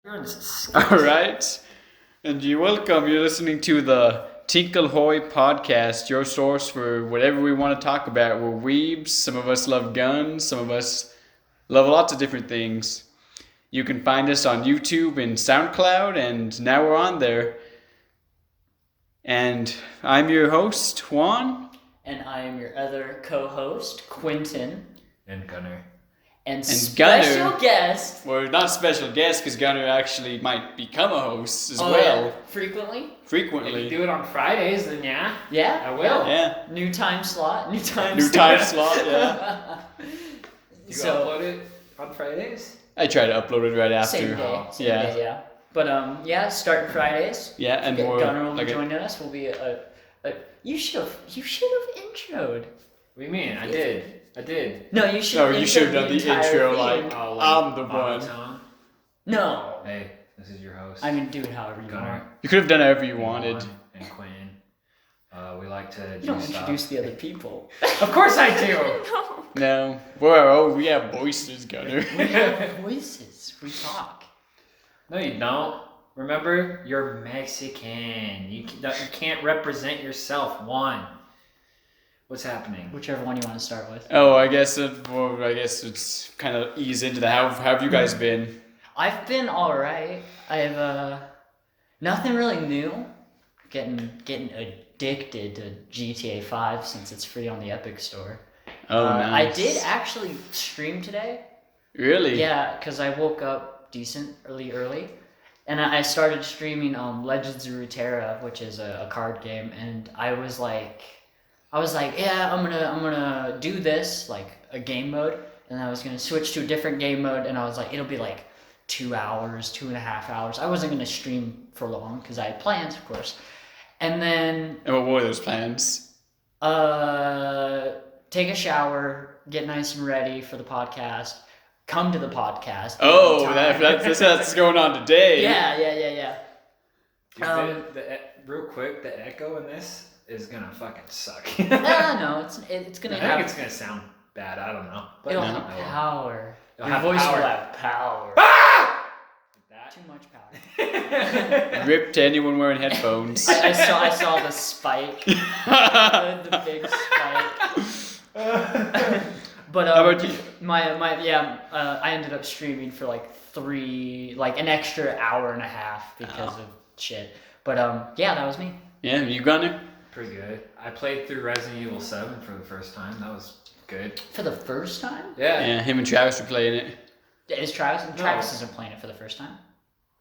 All right, and you're welcome. You're listening to the Tinkle Hoy podcast, your source for whatever we want to talk about. We're weebs. Some of us love guns. Some of us love lots of different things. You can find us on YouTube and SoundCloud, and now we're on there. And I'm your host, Juan. And I am your other co-host, Quinton. And Gunnar. And special guest. Well, not special guest, because Gunnar actually might become a host as well. Yeah. Frequently? Frequently. If you do it on Fridays, then yeah. Yeah? I will. Yeah. New time slot. New time slot, yeah. You upload it on Fridays? I try to upload it right after. Same day, yeah. But starting Fridays. Yeah, and Gunnar will be joining us. Will be you should have introed. What do you mean? I did. No, you should. No, you should have done the intro theme. like I'm the one. No. Hey, this is your host. I mean, do it however you Gunnar. want. You could have done however you wanted. Juan and Quinn. We like to You don't introduce the other people. Of course I do. No. Well, we have voices, Gunnar. We have voices. We talk. No, you don't. Remember, you're Mexican. You can't represent yourself. One. What's happening? Whichever one you want to start with. Oh, I guess it's kind of ease into the how have you guys been? I've been all right. I've nothing really new. Getting addicted to GTA 5 since it's free on the Epic Store. Oh, nice. I did actually stream today. Really? Yeah, because I woke up decently early, and I started streaming Legends of Runeterra, which is a card game, and I was like, yeah, I'm gonna do this like a game mode, and I was gonna switch to a different game mode, and I was like, it'll be like 2 hours, 2.5 hours. I wasn't gonna stream for long because I had plans, of course. And then And what were those plans? take a shower, get nice and ready for the podcast, come to the podcast. Oh, that's going on today. Yeah. Dude, real quick, the echo in this is gonna fucking suck. No, it's gonna I think it's gonna sound bad. I don't know. But it'll have power. It'll Your have voice power. will have power. That. Too much power. Rip to anyone wearing headphones. I saw the spike, the big spike. But How about you? I ended up streaming for an extra hour and a half because of shit. But that was me. Yeah, you Gunnar? Pretty good. I played through Resident Evil 7 for the first time. That was good. For the first time? Yeah. Yeah, him and Travis were playing it. Is Travis? No. Travis isn't playing it for the first time.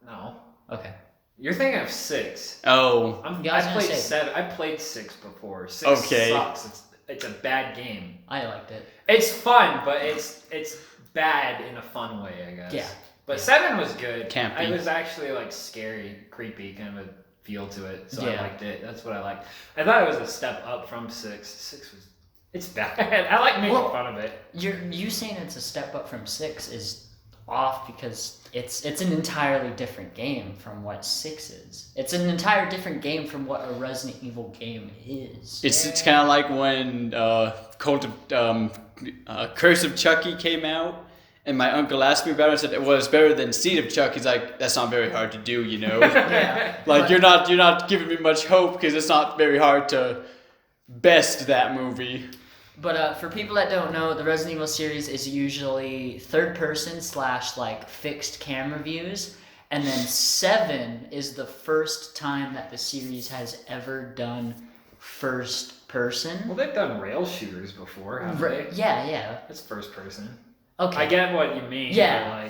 No. Okay. You're thinking of 6. Oh. I played 7. I played 6 before. 6 Okay. sucks. It's a bad game. I liked it. It's fun, but it's bad in a fun way, I guess. Yeah. But 7 was good. Campy. It was actually like scary, creepy, kind of a feel to it. So Yeah. I liked it. That's what I liked. I thought it was a step up from 6. 6 was it's bad. I like making fun of it. You saying it's a step up from 6 is off because it's an entirely different game from what 6 is. It's an entire different game from what a Resident Evil game is. It's kind of like when Curse of Chucky came out, and my uncle asked me about it. I said, "Well, it's better than Seed of Chucky." He's like, "That's not very hard to do, you know." Yeah. Like you're not giving me much hope because it's not very hard to best that movie. But for people that don't know, the Resident Evil series is usually third person / fixed camera views. And then 7 is the first time that the series has ever done first person. Well, they've done rail shooters before, haven't they? Yeah. That's first person. Okay. I get what you mean. Yeah.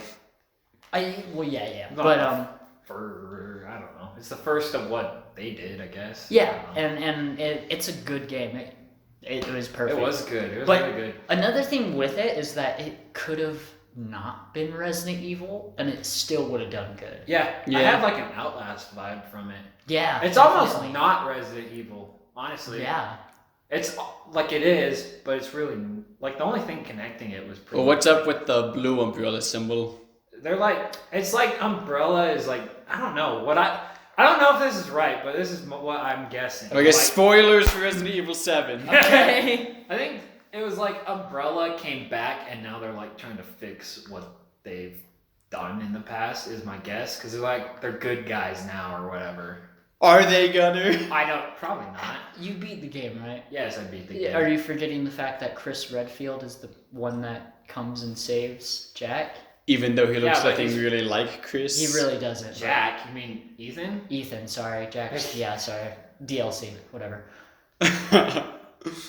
But yeah. Not But I don't know. It's the first of what they did, I guess. yeah, and it's a good game. It was perfect. It was good. It was But really good. another thing with it is that it could have not been Resident Evil, and it still would have done good. Yeah. I Yeah. had like an Outlast vibe from it. Yeah, It's definitely. almost not Resident Evil, honestly. Yeah. It's like it is, but it's really like the only thing connecting it was pretty. Well, what's up with the blue umbrella symbol? They're like it's like Umbrella is like I don't know what I don't know if this is right, but this is what I'm guessing. I guess Like, spoilers for Resident Evil 7. Okay. I think it was like Umbrella came back and now they're like trying to fix what they've done in the past is my guess, because they're good guys now or whatever. Are they, Gunnar? I don't, probably not. You beat the game, right? Yes, I beat the game. Are you forgetting the fact that Chris Redfield is the one that comes and saves Jack? Even though he looks nothing really like Chris. He really doesn't. Jack? You mean Ethan? Ethan, sorry. Jack. Yeah, sorry. DLC, whatever.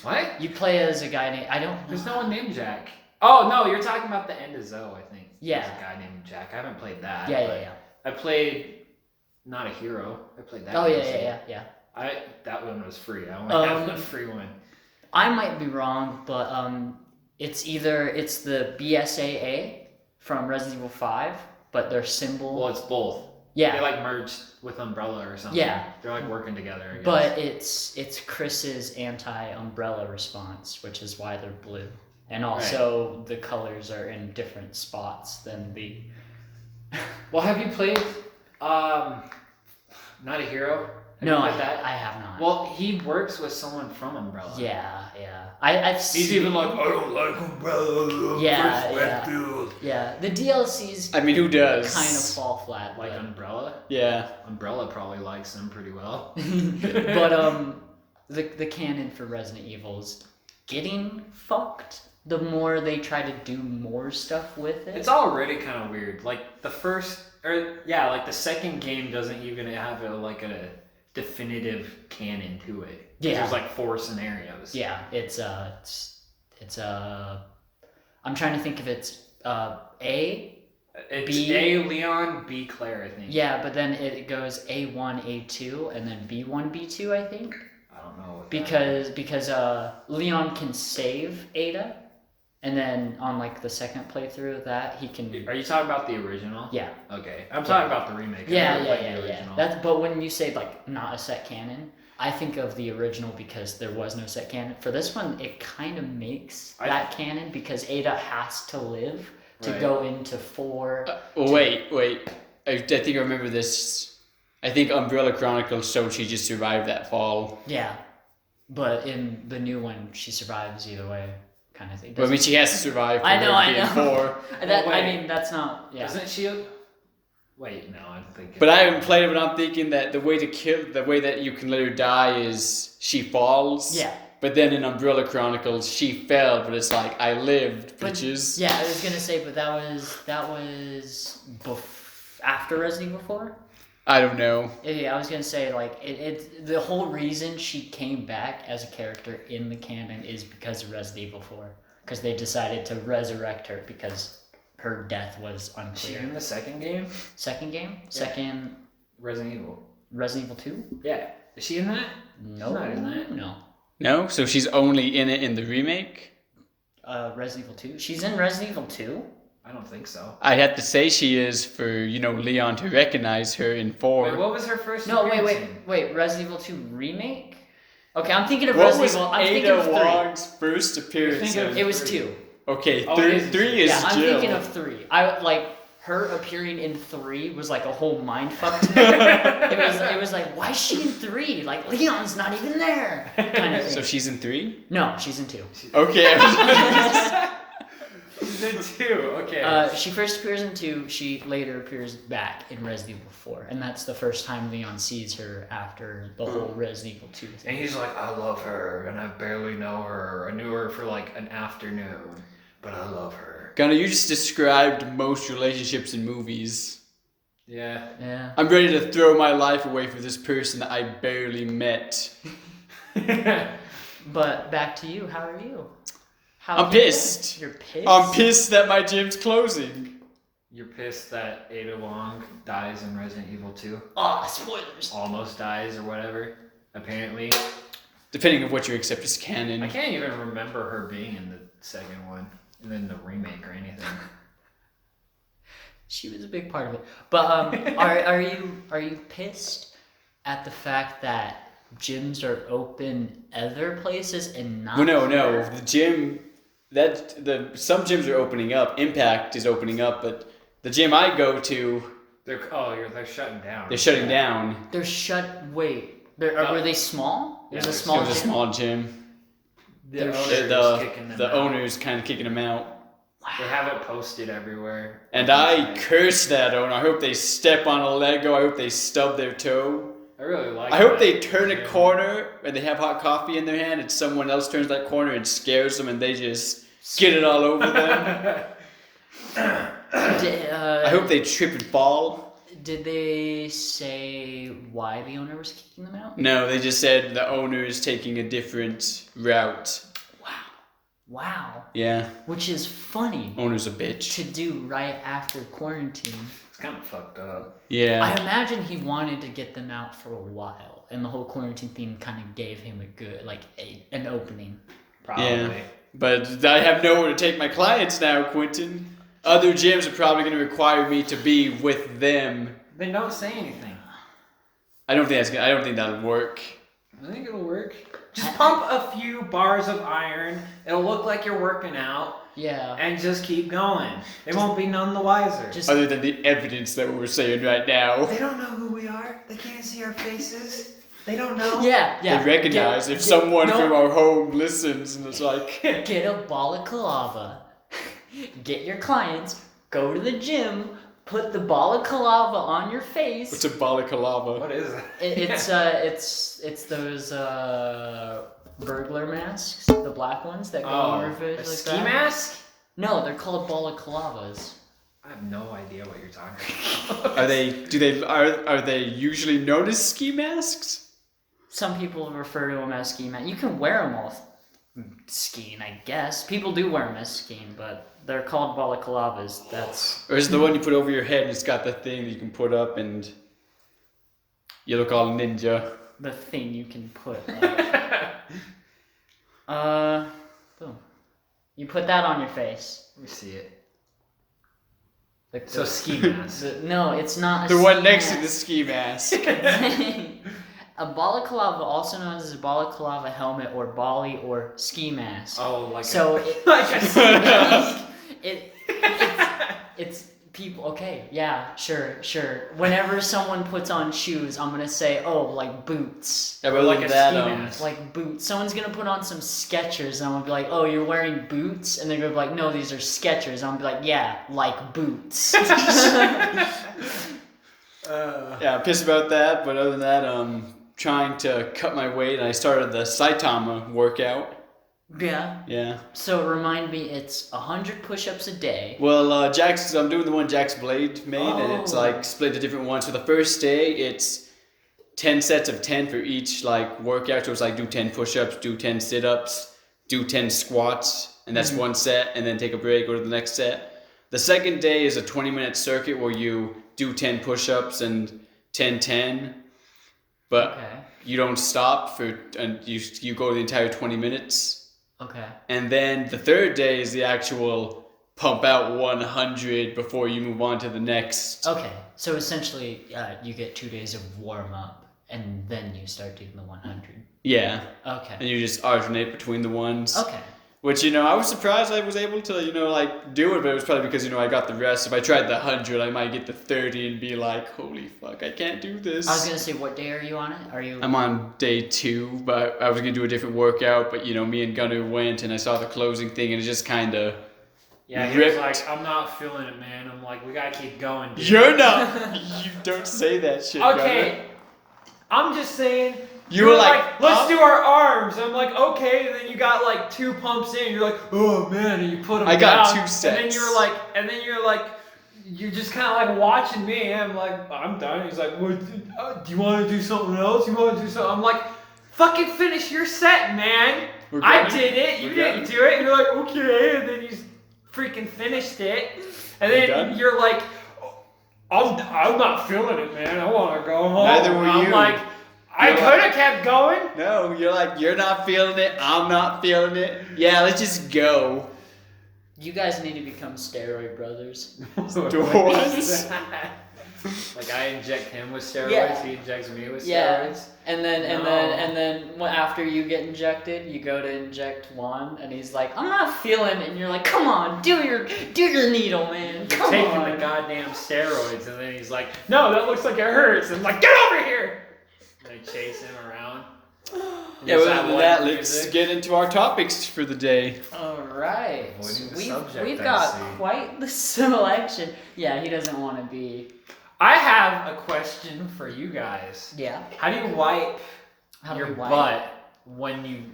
What? You play as a guy named... I don't know. There's no one named Jack. Oh, no, you're talking about the End of Zoe, I think. Yeah. There's a guy named Jack. I haven't played that. Yeah. I played Not a Hero. I played that. Oh, yeah. That one was free. I only have the free one. I might be wrong, but it's the BSAA from Resident Evil 5, but their symbol... Well, it's both. Yeah. They merged with Umbrella or something. Yeah. They're working together, I guess. But it's Chris's anti-Umbrella response, which is why they're blue. And also the colors are in different spots than the... Well, have you played Not a Hero? No, I have not. Well, he works with someone from Umbrella. Yeah. He's even like, I don't like Umbrella. Yeah. The DLCs. I mean, who does? Kind of fall flat. Like Umbrella? Yeah. Umbrella probably likes them pretty well. But the canon for Resident Evil's getting fucked the more they try to do more stuff with it. It's already kind of weird. Like the second game doesn't even have a definitive canon to it. Yeah. There's 4 scenarios. Yeah, it's I'm trying to think if it's A. It's B, A Leon, B Claire, I think. Yeah, but then it goes A1, A2, and then B1, B2, I think. I don't know. Because Leon can save Ada, and then on the second playthrough of that he can. Are you talking about the original? Yeah. Okay, I'm talking about the remake. Yeah. But when you say not a set canon, I think of the original because there was no set canon. For this one, it kind of makes that canon because Ada has to live to go into 4. Wait. I think I remember this. I think Umbrella Chronicles showed she just survived that fall. Yeah. But in the new one, she survives either way, kind of thing. But, I mean, she has to survive. I know. 4. I mean, that's not. Yeah. Isn't she? Wait, no, I'm thinking. But I haven't played it, but I'm thinking that the way that you can let her die is she falls. Yeah. But then in Umbrella Chronicles, she fell, but it's I lived, bitches. Yeah, I was gonna say, but that was after Resident Evil 4. I don't know. Yeah, I was gonna say it. The whole reason she came back as a character in the canon is because of Resident Evil 4, because they decided to resurrect her because her death was unclear. She in the second game? Second game? Yeah. Second. Resident Evil. Resident Evil 2? Yeah. Is she in that? No. She's not in that. No. No? So she's only in it in the remake? Resident Evil 2? She's in Resident Evil 2? I don't think so. I'd have to say she is for, Leon to recognize her in 4. Wait, what was her first No, appearance wait. Resident Evil 2 remake? Okay, I'm thinking of What Resident was Evil. I'm thinking of 3. Wong's first appearance? It was 2. Okay, Oh, 3 is Yeah, I'm Jill. thinking of 3. Her appearing in 3 was a whole mindfuck to me. It was why is she in 3? Leon's not even there. Kind of thing. So she's in 3? No, she's in 2. Okay. She's in 2, okay. She first appears in 2. She later appears back in Resident Evil 4, and that's the first time Leon sees her after the whole Resident Evil 2 thing. And he's like, I love her, and I barely know her. I knew her for an afternoon, but I love her. Gunnar, you just described most relationships in movies. Yeah. Yeah. I'm ready to throw my life away for this person that I barely met. But back to you. How are you? I'm pissed. You're pissed? I'm pissed that my gym's closing. You're pissed that Ada Wong dies in Resident Evil 2? Oh, spoilers. Almost dies or whatever, apparently. Depending on what you accept as canon. I can't even remember her being in the second one, and then the remake or anything. She was a big part of it. But are you pissed at the fact that gyms are open other places and not? Well, no. The gym, some gyms are opening up. Impact is opening up, but the gym I go to, They're shutting down. they're shutting down. They're shut. Wait, were they small? Yeah, It was a It small was a gym. small gym. The owner's kicking them The out. owner's kind of kicking them out. They have it posted everywhere. And I curse that owner. I hope they step on a Lego. I hope they stub their toe. I really like I hope that. they turn a corner and they have hot coffee in their hand and someone else turns that corner and scares them and they just get it all over them. I hope they trip and fall. Did they say why the owner was kicking them out? No, they just said the owner is taking a different route. Wow. Yeah. Which is funny Owner's a bitch. to do right after quarantine. It's kind of fucked up. Yeah. I imagine he wanted to get them out for a while, and the whole quarantine thing kind of gave him a good, an opening. Probably. Yeah. But I have nowhere to take my clients now, Quinton. Other gyms are probably going to require me to be with them. Then don't say anything. I don't think that'll work. I think it'll work. Just pump a few bars of iron. It'll look like you're working out. Yeah. And just keep going. They won't be none the wiser. Other than the evidence that we're saying right now. They don't know who we are. They can't see our faces. They don't know. Yeah. They recognize if someone from our home listens and it's like... Get a balaclava. Get your clients, go to the gym, put the balaclava on your face. What's a balaclava? What is that? It's those burglar masks, the black ones that go on your face a like ski that. mask? No, they're called balaclavas. I have no idea what you're talking about. Are they usually known as ski masks? Some people refer to them as ski masks. You can wear them all skiing, I guess. People do wear them as skiing, but they're called balaclavas. Or is it the one you put over your head and it's got the thing that you can put up and you look all ninja? The thing you can put. Boom. You put that on your face. Let me see it. Like So ski mask. No, it's not a The ski one next to mask. the ski mask. A balaclava, also known as a balaclava helmet or bali or ski mask. Oh, like So like a ski mask. it's people. Okay, yeah, sure. Whenever someone puts on shoes, I'm gonna say, oh, like boots. Yeah, but Like like a that, ski mask. Like boots. Someone's gonna put on some Skechers, and I'm gonna be like, "Oh, you're wearing boots?" And they're gonna be like, "No, these are Skechers." And I'm gonna be like, "Yeah, like boots." Yeah, I'm pissed about that, but other than that, trying to cut my weight, and I started the Saitama workout. Yeah. Yeah. So remind me, it's 100 push-ups a day. Well, I'm doing the one Jack's Blade made, and it's like split to different ones. So the first day, it's 10 sets of 10 for each like workout. So it's like do 10 push-ups, do 10 sit-ups, do 10 squats, and that's one set, and then take a break, go to the next set. The second day is a 20-minute circuit where you do 10 push-ups and 10-10, but you don't stop and you go the entire 20 minutes. Okay. And then the third day is the actual pump out 100 before you move on to the next. Okay. So essentially, you get 2 days of warm-up, and then you start doing the 100. Yeah. Okay. And you just alternate between the ones. Okay. Which, I was surprised I was able to, do it, but it was probably because, I got the rest. If I tried the 100, I might get the 30 and be like, holy fuck, I can't do this. I was going to say, what day are you on it? I'm on day 2, but I was going to do a different workout, but, me and Gunnar went, and I saw the closing thing, and it just kind of Yeah, he was like, I'm not feeling it, man. I'm like, we gotta keep going, dude. You're not. You don't say that shit, Okay, Gunnar. I'm just saying. You were like, let's do our arms. I'm like, okay. And then you got like 2 pumps in. You're like, oh man, and you put them I got down. 2 sets. And then you're like, you're just kind of like watching me. I'm like, I'm done. He's like, what, do you want to do something else? You want to do something? I'm like, fucking finish your set, man. I did it. You didn't do it. And you're like, okay. And then you freaking finished it. And then you're like, I'm not feeling it, man. I want to go home. Neither were I'm you. like, I could have kept going. No, you're like, you're not feeling it. I'm not feeling it. Yeah, let's just go. You guys need to become steroid brothers. What? Like I inject him with steroids, Yeah. he injects me with Yeah. steroids. And then after you get injected, you go to inject Juan, and he's like, I'm not feeling it. And you're like, come on, do your needle, man. Come Taking on. the goddamn steroids, and then he's like, no, that looks like it hurts. And I'm like, get over here. And I chase him around. Yeah, well, other than that, let's get into our topics for the day. All right. Avoiding the We've subject, I got see. quite the selection. Yeah, he doesn't want to be. I have a question for you guys. Yeah. How do you wipe How do your we wipe? butt when you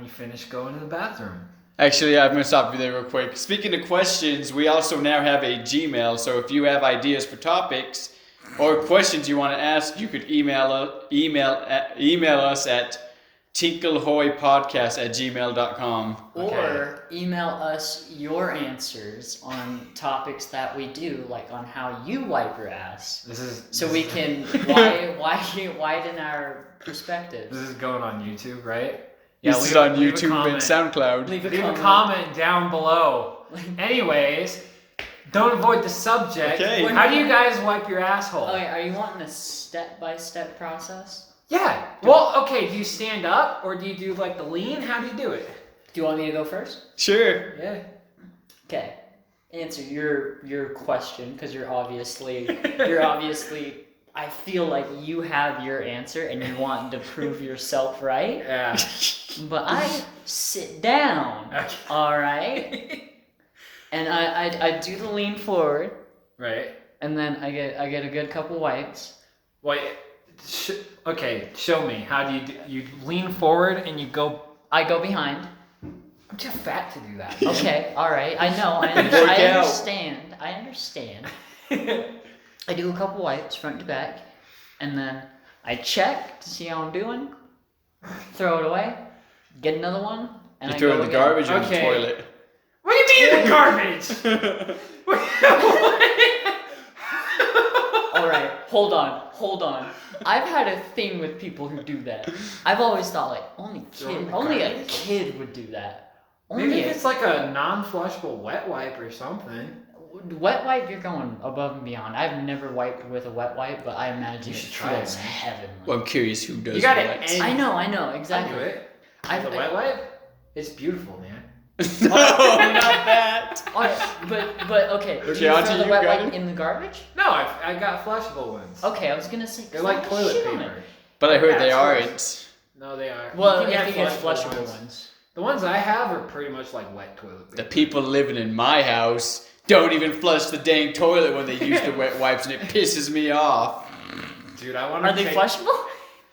finish going to the bathroom? Actually, yeah, I'm going to stop you there real quick. Speaking of questions, we also now have a Gmail, so if you have ideas for topics or questions you want to ask, you could email us at tinklehoypodcast@gmail.com. Or email us your answers on topics that we do, like on how you wipe your ass, so we can widen our perspective. This is going on YouTube, right? This is on YouTube and SoundCloud. Leave Leave a comment down below. Anyways, don't avoid the subject. Okay. How do you guys wipe your asshole? Okay, are you wanting a step-by-step process? Yeah. Well, okay, do you stand up or do you do like the lean? How do you do it? Do you want me to go first? Sure. Yeah. Okay. Answer your question, because you're obviously I feel like you have your answer and you want to prove yourself right. Yeah. But I sit down. Okay. All right. And I do the lean forward, Right. and then I get a good couple wipes. Wait. Okay, show me. How do you lean forward and you go? I go behind. I'm too fat to do that. Okay, all right. I know. I Work out. understand. I understand. I do a couple wipes front to back, and then I check to see how I'm doing. Throw it away. Get another one, and You I throw it go in the again. garbage or in the Okay. toilet? What do you mean the garbage? All right, hold on. I've had a thing with people who do that. I've always thought like only a kid would do that. Maybe if it's like a non-flushable wet wipe or something. Wet wipe, you're going above and beyond. I've never wiped with a wet wipe, but I imagine You it should try it, feels man. heavenly. Well, I'm curious who does You gotta what. end- I know, I exactly. do it. The wet wipe, it's beautiful, man. No, not that. Alright, but okay. Do Okay, you on throw to the you, wet Gunnar. wipe in the garbage? No, I got flushable ones. Okay, I was gonna say They're like toilet shit on it. paper. But I heard Yeah, they of course. aren't. No, they are. Well, You if can you get get flushable ones. The ones I have are pretty much like wet toilet paper. The people living in my house don't even flush the dang toilet when they use the wet wipes, and it pisses me off. Dude, I want to Are they flushable?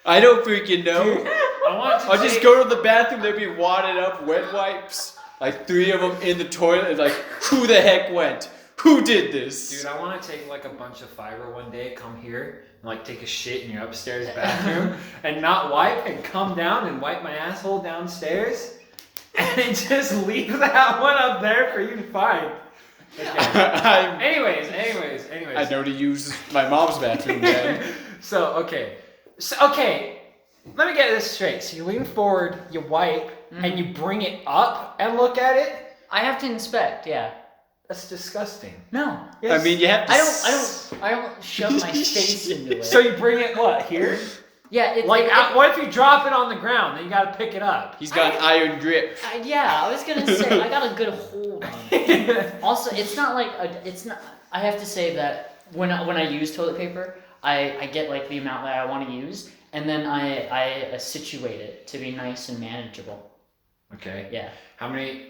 I don't freaking know. I want to I'll just go to the bathroom, there'll be wadded up wet wipes, like 3 of them in the toilet, and like, who the heck went? Who did this? Dude, I want to take like a bunch of fiber one day, come here, and like take a shit in your upstairs bathroom, and not wipe, and come down and wipe my asshole downstairs, and just leave that one up there for you to find. Okay. Anyways. I know to use my mom's bathroom then. So, okay, let me get this straight. So you lean forward, you wipe, and you bring it up and look at it? I have to inspect, yeah. That's disgusting. No. I mean, you have to. I don't shove my face into it. So you bring it, what, here? yeah, it's Like, what if you drop it on the ground? Then you gotta pick it up. He's got an iron grip. yeah, I was gonna say I got a good hold on it. Also, it's not like it's not. I have to say that when I use toilet paper, I get like the amount that I want to use, and then I situate it to be nice and manageable. Okay. Yeah. How many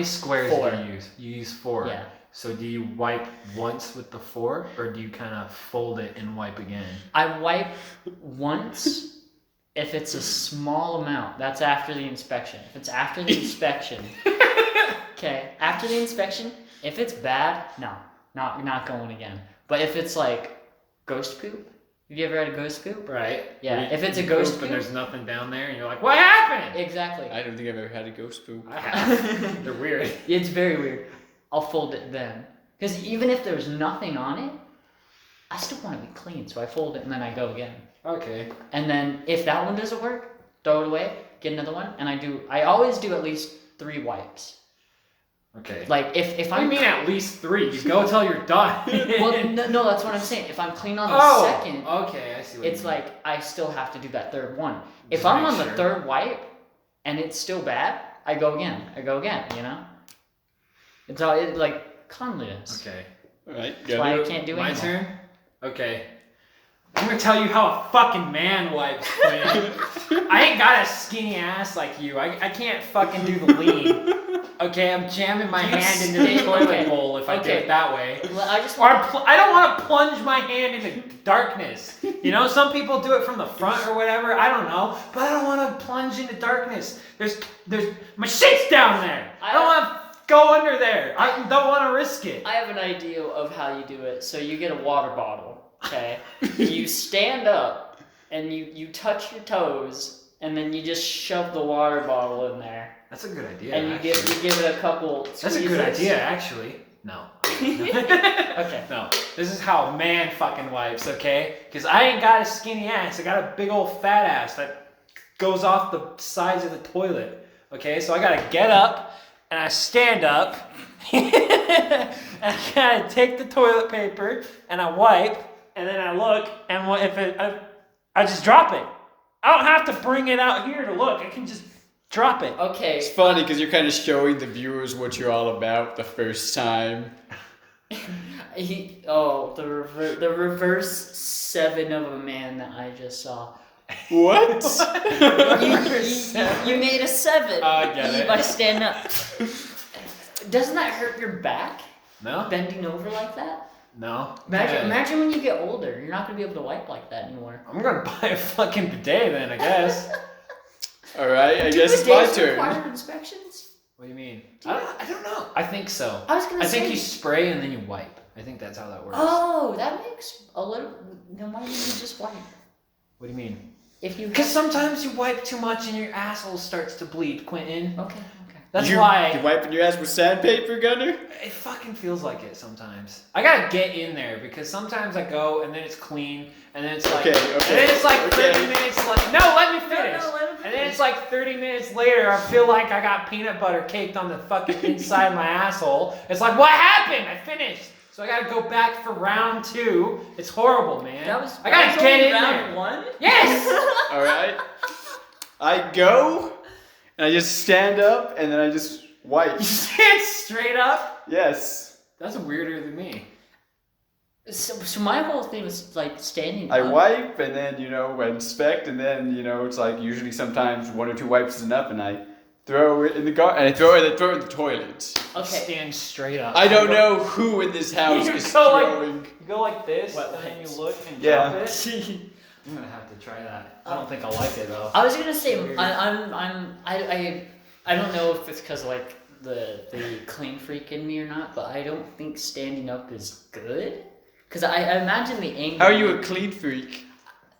squares 4. do you use? You use 4. Yeah. So do you wipe once with the 4, or do you kind of fold it and wipe again? I wipe once if it's a small amount. That's after the inspection. If it's after the inspection, okay. After the inspection, if it's bad, no, not going again. But if it's like ghost poop, have you ever had a ghost poop? Right. Yeah. Where If it's a you ghost poop poop, and there's nothing down there, and you're like, what happened? exactly. I don't think I've ever had a ghost poop. I have. They're weird. It's very weird. I'll fold it then, because even if there's nothing on it, I still want to be clean, so I fold it and then I go again. Okay. And then if that one doesn't work, throw it away, get another one, and I always do at least 3 wipes. Okay. Like if What do you I'm mean at least 3? You go till you're done. well, no, that's what I'm saying. If I'm clean on the second, okay, I see what it's you mean. like I still have to do that 3rd one. Just If I'm make on the sure. 3rd wipe and it's still bad, I go again. You know. It's all like cleanliness. Okay. Alright, That's why I go. can't do My anymore. turn? Okay. I'm gonna tell you how a fucking man wipes, Quinn. I ain't got a skinny ass like you. I can't fucking do the lean. Okay, I'm jamming my hand into the toilet bowl if I do it that way. Well, I just Or I don't want to plunge my hand into darkness. You know, some people do it from the front or whatever. I don't know, but I don't want to plunge into darkness. There's my shit's down there. I don't want to go under there. I don't want to risk it. I have an idea of how you do it. So you get a water bottle, okay? You stand up and you touch your toes, and then you just shove the water bottle in there. That's a good idea. And you give it a couple squeezes. That's a good idea, actually. No. Okay. No. This is how a man fucking wipes, okay? Because I ain't got a skinny ass. I got a big old fat ass that goes off the sides of the toilet. Okay? So I gotta get up and I stand up and I gotta take the toilet paper and I wipe and then I look and I just drop it. I don't have to bring it out here to look. I can just drop it. Okay. It's funny because you're kind of showing the viewers what you're all about the first time. The reverse 7 of a man that I just saw. What? you made a 7 I get it. by standing up. Doesn't that hurt your back? No? Bending over like that? No. Imagine when you get older, you're not gonna be able to wipe like that anymore. I'm gonna buy a fucking bidet then, I guess. Alright, I guess it's my bidets turn. require inspections? What do you mean? I don't know. I think so. I was gonna say. I think you spray and then you wipe. I think that's how that works. Oh, that makes a little. Then why don't you just wipe? What do you mean? If you. Because sometimes you wipe too much and your asshole starts to bleed, Quinton. Okay. That's You why. wiping your ass with sandpaper, Gunnar? It fucking feels like it sometimes. I gotta get in there because sometimes I go and then it's clean and then it's like. Okay. And then it's like 30 minutes like. No, let me finish. No, let him finish. And then it's like 30 minutes later, I feel like I got peanut butter caked on the fucking inside of my asshole. It's like, what happened? I finished. So I gotta go back for round 2. It's horrible, man. I gotta get in round there. 1? Yes! Alright. I go, and I just stand up, and then I just wipe. You stand straight up? Yes. That's weirder than me. So my whole thing was like standing I up. wipe, and then, inspect, and then, it's like usually sometimes 1 or 2 wipes is enough, and I throw it in the and I throw it in the toilet. Okay. Stand straight up. I don't know who in this house is throwing. You go like this, Wet and then wipes. you look and Yeah. drop it. I'm gonna have to try that. I don't think I'll like it though. I was gonna say Weird. I don't know if it's because like the clean freak in me or not, but I don't think standing up is good. Cause I imagine the angle. How are you a clean freak?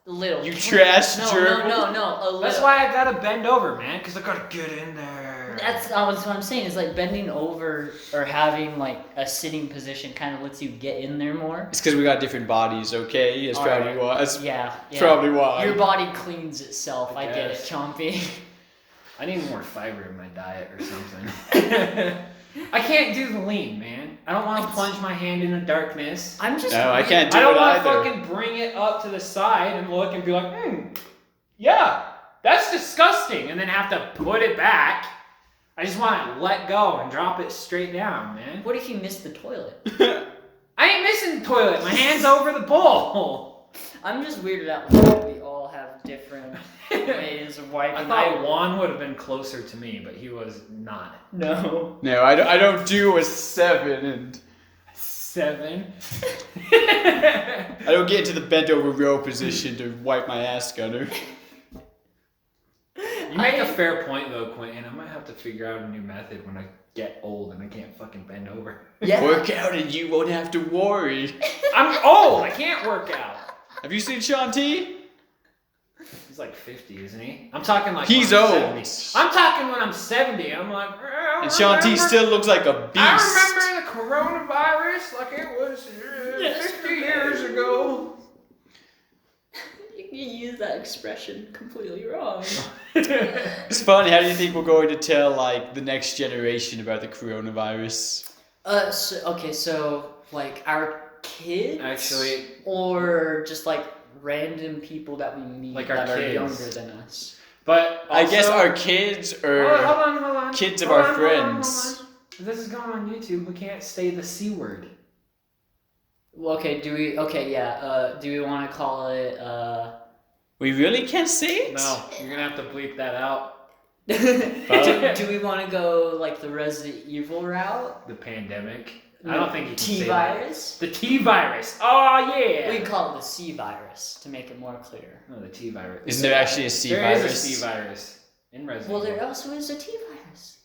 Little. You trash gerbil? No. A little. That's why I gotta bend over, man, because I gotta get in there. That's what I'm saying. Is like bending over or having like a sitting position kind of lets you get in there more. It's because we got different bodies, okay? That's probably why. That's Yeah. probably why. Your body cleans itself. I get it, guess. Chompy. I need more fiber in my diet or something. I can't do the lean, man. I don't want to plunge my hand in the darkness. I'm just. No, I can't do I don't it want to either. fucking bring it up to the side and look and be like, yeah, that's disgusting, and then have to put it back. I just want to let go and drop it straight down, man. What if you miss the toilet? I ain't missing the toilet. My hand's over the bowl. I'm just weirded out when we all have different ways of wiping. I thought Juan would have been closer to me, but he was not. No. No, I don't do a 7 and 7. I don't get into the bent over row position to wipe my ass, Gunnar. You make a fair point though, Quinton. I might have to figure out a new method when I get old and I can't fucking bend over. Yeah. Work out and you won't have to worry. I'm old. I can't work out. Have you seen Sean T? He's like 50, isn't he? I'm talking like He's when I'm old. 70. I'm talking when I'm 70. I'm like, And Sean T still looks like a beast. I remember the coronavirus like it was 50 years ago. You use that expression completely wrong. It's funny. How do you think we're going to tell like the next generation about the coronavirus? So like our kids, Actually, or just like random people that we meet Like that our are kids. younger than us. but I guess also- our kids or Hold on. kids of Hold our on, friends. Hold on. This is going on YouTube. We can't say the C word. Well, okay, do we want to call it We really can't say it? No, you're gonna have to bleep that out. do we want to go like the Resident Evil route? The pandemic. No, I don't think you can say T-virus? that. The T-virus. Oh, yeah. We can call it the C-virus to make it more clear. No, the T-virus. Isn't there actually a C There virus? is a C-virus in Resident Well, Evil. there also is a T-virus.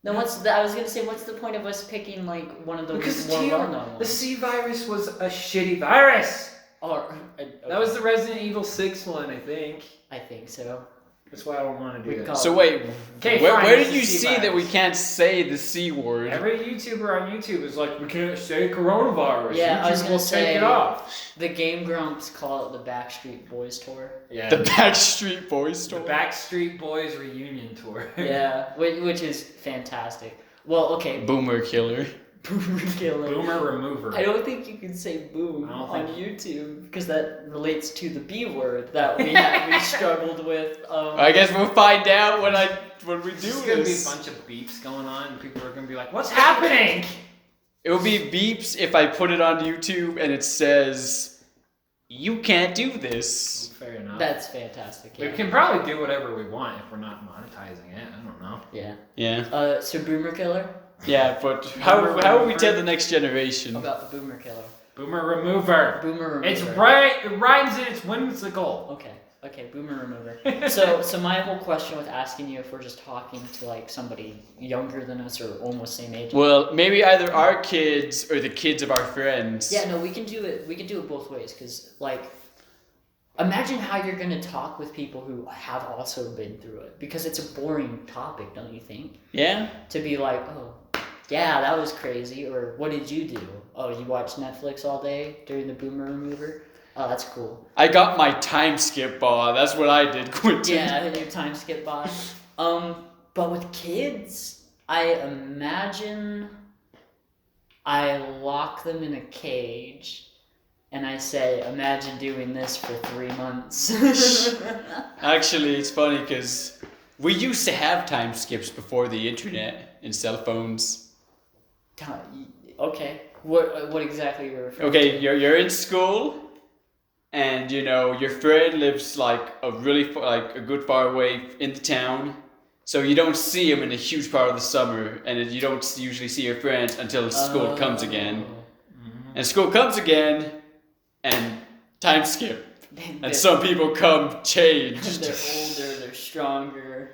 Then I was gonna say, what's the point of us picking like one of the Because more well-known the ones? C-virus was a shitty virus. That was okay. the Resident Evil 6 one, I think. I think so. That's why I don't want to do that. So wait, Okay, where fine, did it's you a see that we C-virus. can't say the C word? Every YouTuber on YouTube is like, we can't say coronavirus. Yeah, I was YouTube gonna will say- take it off. The Game Grumps call it the Backstreet Boys tour. Yeah. The Backstreet Boys The store? Backstreet Boys reunion tour. Yeah, which is fantastic. Well, okay, Boomer killer. Boomer Killer. Boomer remover. I don't think you can say boom I don't on think- YouTube because that relates to the B word that we struggled with. I guess we'll find out when we do There's gonna be a this. bunch of beeps going on, and people are gonna be like, "What's happening?" It will be beeps if I put it on YouTube and it says, "You can't do this." Fair enough. That's fantastic. We Yeah. can probably do whatever we want if we're not monetizing it. I don't know. Yeah. Yeah. So Boomer Killer. Yeah, but how will we tell the next generation? About the Boomer Killer. Boomer remover. Boomer Remover. It's right. It rhymes and it's whimsical. Okay, Boomer Remover. So my whole question with asking you if we're just talking to like somebody younger than us or almost same age. Well, maybe either our kids or the kids of our friends. Yeah, no, we can do it. We can do it both ways because like. Imagine how you're gonna talk with people who have also been through it because it's a boring topic, don't you think? Yeah? To be like, oh, yeah, that was crazy, or what did you do? Oh, you watched Netflix all day during the Boomer Remover? Oh, that's cool. I got my time skip ball. That's what I did, Quinton. Yeah, your time skip bot. But with kids, I imagine I lock them in a cage. And I say, imagine doing this for 3 months. Actually, it's funny because we used to have time skips before the internet and cell phones. Okay. What exactly you're referring Okay, to? you're in school, and you know your friend lives like a good far away in the town, so you don't see him in a huge part of the summer, and you don't usually see your friend until school comes again. And school comes again, and time skip. And some people come changed. They're older, they're stronger.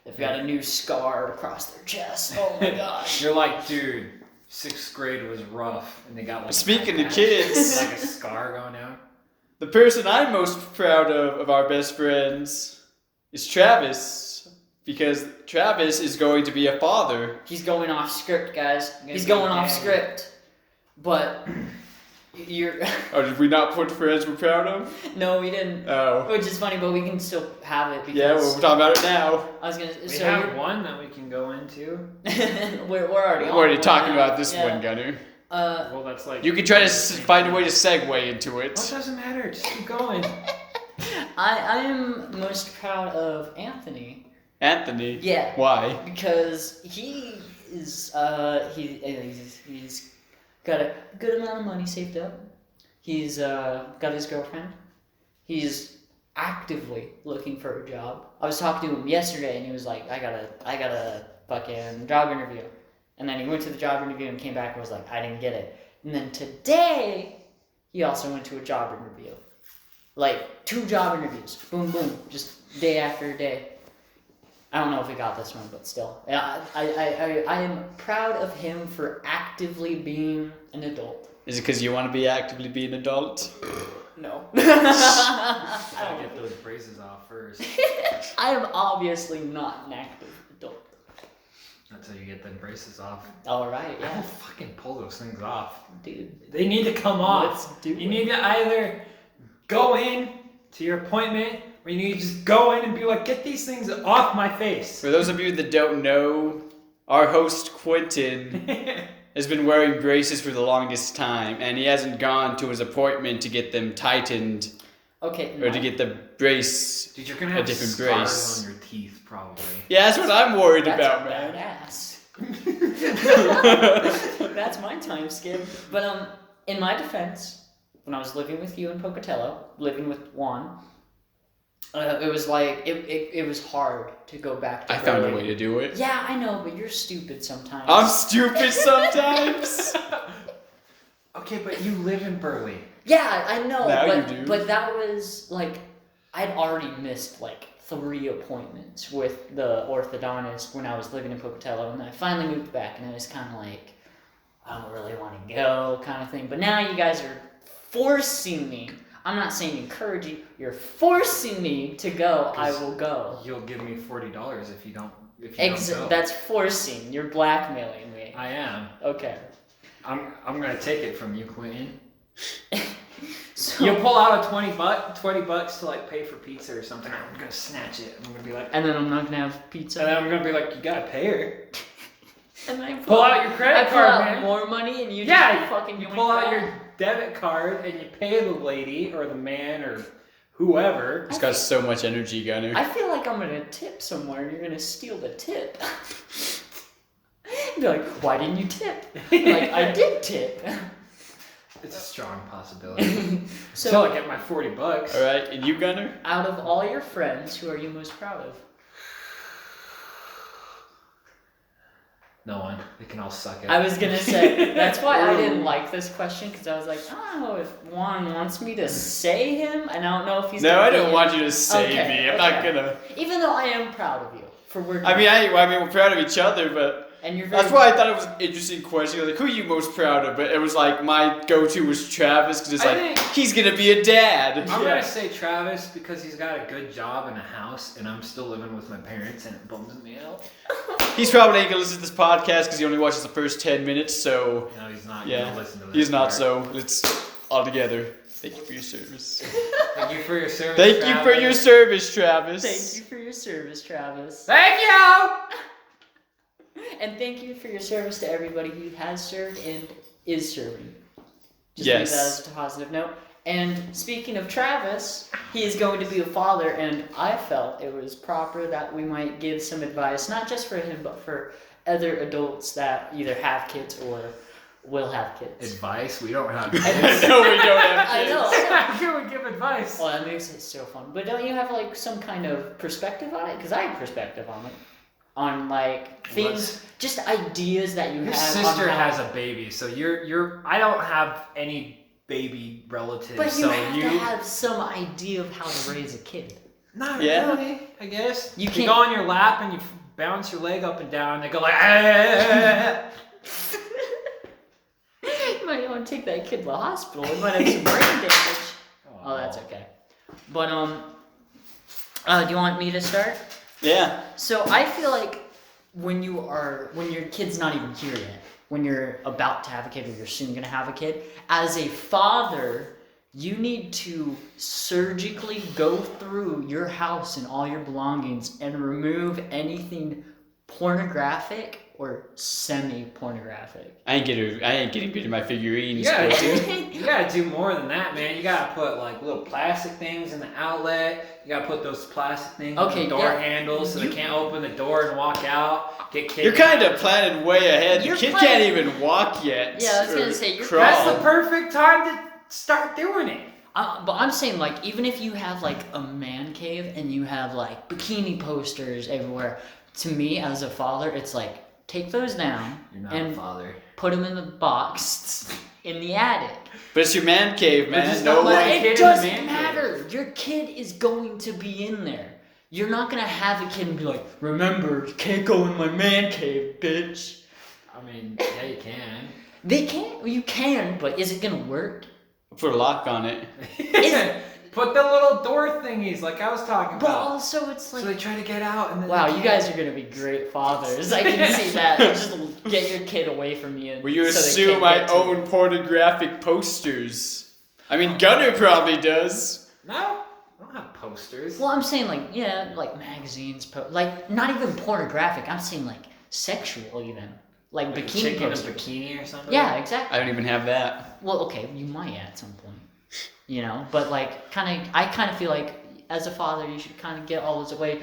They've got a new scar across their chest. Oh my gosh. You're like, dude, 6th grade was rough, and they got like. Speaking a of kids, like a scar going down. the person I'm most proud of our best friends is Travis, because Travis is going to be a father. He's going off script, guys. He's gonna going be off daddy. script. But you're Oh, did we not put friends we're proud of? no, we didn't. Oh. Which is funny, but we can still have it because Oh, Yeah, well, we're talking about it now. I was gonna. We So have you're- one that we can go into. we're already. We're on already one talking now. about this Yeah. one, Gunnar. Well, that's like. You can try to find a way to segue into Well, it it. doesn't matter. Just keep going. I am most proud of Anthony. Anthony. Yeah. Why? Because he is he's got a good amount of money saved up. He's got his girlfriend. He's actively looking for a job. I was talking to him yesterday and he was like, I got a fucking job interview. And then he went to the job interview and came back and was like, I didn't get it. And then today he also went to a job interview. Like 2 job interviews. Boom boom. Just day after day. I don't know if he got this one, but still. I am proud of him for actively being an adult. Is it because you want to be actively be an adult? No. Gotta get those braces off first. I am obviously not an active adult. That's how you get them braces off. Alright, I yeah. will fucking pull those things off. Dude. They need to come off. Let's do You it. need to either go in to your appointment, or you need to just go in and be like, get these things off my face. For those of you that don't know, our host Quinton has been wearing braces for the longest time, and he hasn't gone to his appointment to get them tightened Okay. or to get the brace. Dude, you're gonna A have different scars brace. on your teeth, probably. Yeah, that's what I'm worried That's about, a man. badass. That's my time skip. But in my defense, when I was living with you in Pocatello, living with Juan, it was like, it was hard to go back to I found a way to do it. Yeah, I know, but you're stupid sometimes. I'm stupid sometimes. Okay, but you live in Burley. Yeah, I know, Now but, you do. but that was, like, I'd already missed, like, 3 appointments with the orthodontist when I was living in Pocatello, and then I finally moved back, and I was kind of like, I don't really want to go, kind of thing. But now you guys are forcing me. I'm not saying encouraging. You're forcing me to go. I will go. You'll give me $40 if you don't. Don't go. That's forcing. You're blackmailing me. I am. Okay. I'm gonna take it from you, Quinton. So, You'll pull out a $20 to like pay for pizza or something. I'm gonna snatch it. I'm gonna be like, and then I'm not gonna have pizza. and then I'm gonna be like, you gotta pay her. And I Pull out your credit pull card, out man. more money, and you Yeah, just fucking you yoink pull out that. your debit card and you pay the lady or the man or whoever. It's got so much energy, Gunnar. I feel like I'm gonna tip somewhere, and you're gonna steal the tip. Be like, why didn't you tip? Like, I did tip. It's a strong possibility. So, Until I get my $40. All right, and you, Gunnar? out of all your friends, who are you most proud of? No one. They can all suck it. I was gonna say, that's why I didn't like this question, because I was like, I don't know if Juan wants me to say him, and I don't know if he's No, gonna I be don't in- want you to save Okay, me. I'm not okay. gonna. Even though I am proud of you for working. I mean, we're proud of each other, but and you're very, that's why I thought it was an interesting question. Like, who are you most proud of? But it was like my go-to was Travis because it's I like think- he's gonna be a dad. I'm gonna say Travis because he's got a good job and a house, and I'm still living with my parents, and it bums me out. He's probably ain't gonna listen to this podcast because he only watches the first 10 minutes. So No, he's not. yeah, Gonna listen to this he's not. part. So let's all together. Thank you for your service. Thank you for your service. Thank you for your service, Travis. thank you for your service, Travis. Thank you. And thank you for your service to everybody who has served and is serving. Just Yes. leave that as a positive note. And speaking of Travis, he is going to be a father, and I felt it was proper that we might give some advice, not just for him, but for other adults that either have kids or will have kids. Advice? We don't have No, kids. we don't have I kids. know. How can we give advice? Well, that makes it so fun. But don't you have like some kind of perspective on it? Because I have perspective on it. On like things, just ideas that you Your have. sister on how, has a baby, so you're. I don't have any baby relatives, But you so have to have some idea of how to raise a kid. Not Yeah. really, I guess. You You can't- go on your lap and you bounce your leg up and down. And they go like, ah. You might want to take that kid to the hospital. It might have some brain damage. Oh, that's okay. But do you want me to start? Yeah. So I feel like when your kid's not even here yet, when you're about to have a kid or you're soon gonna have a kid, as a father, you need to surgically go through your house and all your belongings and remove anything pornographic or semi-pornographic. I ain't getting rid of my figurines. Yeah, pussy. you gotta do more than that, man. You gotta put like little plastic things in the outlet. You gotta put those plastic things on Okay, the door yeah. handles so they can't open the door and walk out. Get kids. You're kind of planning way ahead. The You're kid planning- can't even walk yet. Yeah, I was or gonna say, you're- crawl. That's the perfect time to start doing it. But I'm saying, like, even if you have like a man cave and you have like bikini posters everywhere, to me as a father, it's like, take those down You're not and a father. put them in the box in the attic. But it's your man cave, man. just No don't let way. it kid in It the doesn't man matter. Your kid is going to be in there. You're not gonna have a kid and be like, remember, you can't go in my man cave, bitch. I mean, yeah, you can. They can't. You can, but is it gonna work? Put a lock on it. Put the little door thingies like I was talking But about. also, it's like, So they try to get out and then wow, they you can't. guys are gonna be great fathers. I can see that. Just get your kid away from you. Will you so they assume can't I get to own pornographic posters? I mean, Gunnar probably does. No, I don't have posters. Well, I'm saying like, yeah, like magazines, like not even pornographic. I'm saying like sexual even, like Like a bikini chick in a posters. bikini or something. Yeah, exactly. I don't even have that. Well, okay, you might at some point, you know, but like, I kind of feel like as a father, you should kind of get all this away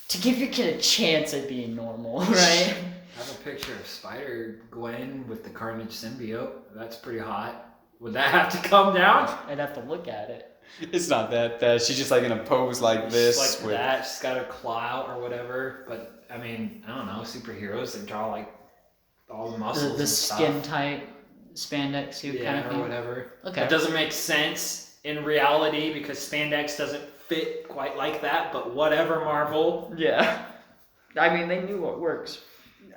to give your kid a chance at being normal, right? I have a picture of Spider-Gwen with the Carnage symbiote. That's pretty hot. Would that have to come down? I'd have to look at it. It's not that bad. She's just like in a pose like this. Just like that. She's got a claw out or whatever. But, I mean, I don't know. Superheroes, they draw like all the muscles The skin tight spandex suit kind of thing. or whatever. Okay. That doesn't make sense in reality because spandex doesn't fit quite like that, but whatever, Marvel. Yeah. I mean, they knew what works.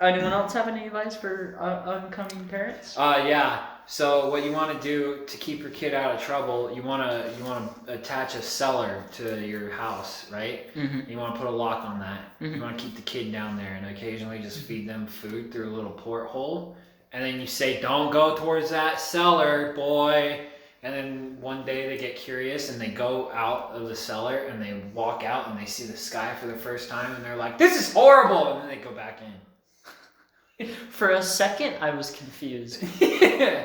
Anyone else have any advice for oncoming parents? Yeah. So what you want to do to keep your kid out of trouble, you want to attach a cellar to your house, right? Mm-hmm. You want to put a lock on that. Mm-hmm. You want to keep the kid down there and occasionally just feed them food through a little porthole. And then you say, don't go towards that cellar, boy. And then one day they get curious and they go out of the cellar and they walk out and they see the sky for the first time and they're like, this is horrible. And then they go back in. For a second, I was confused.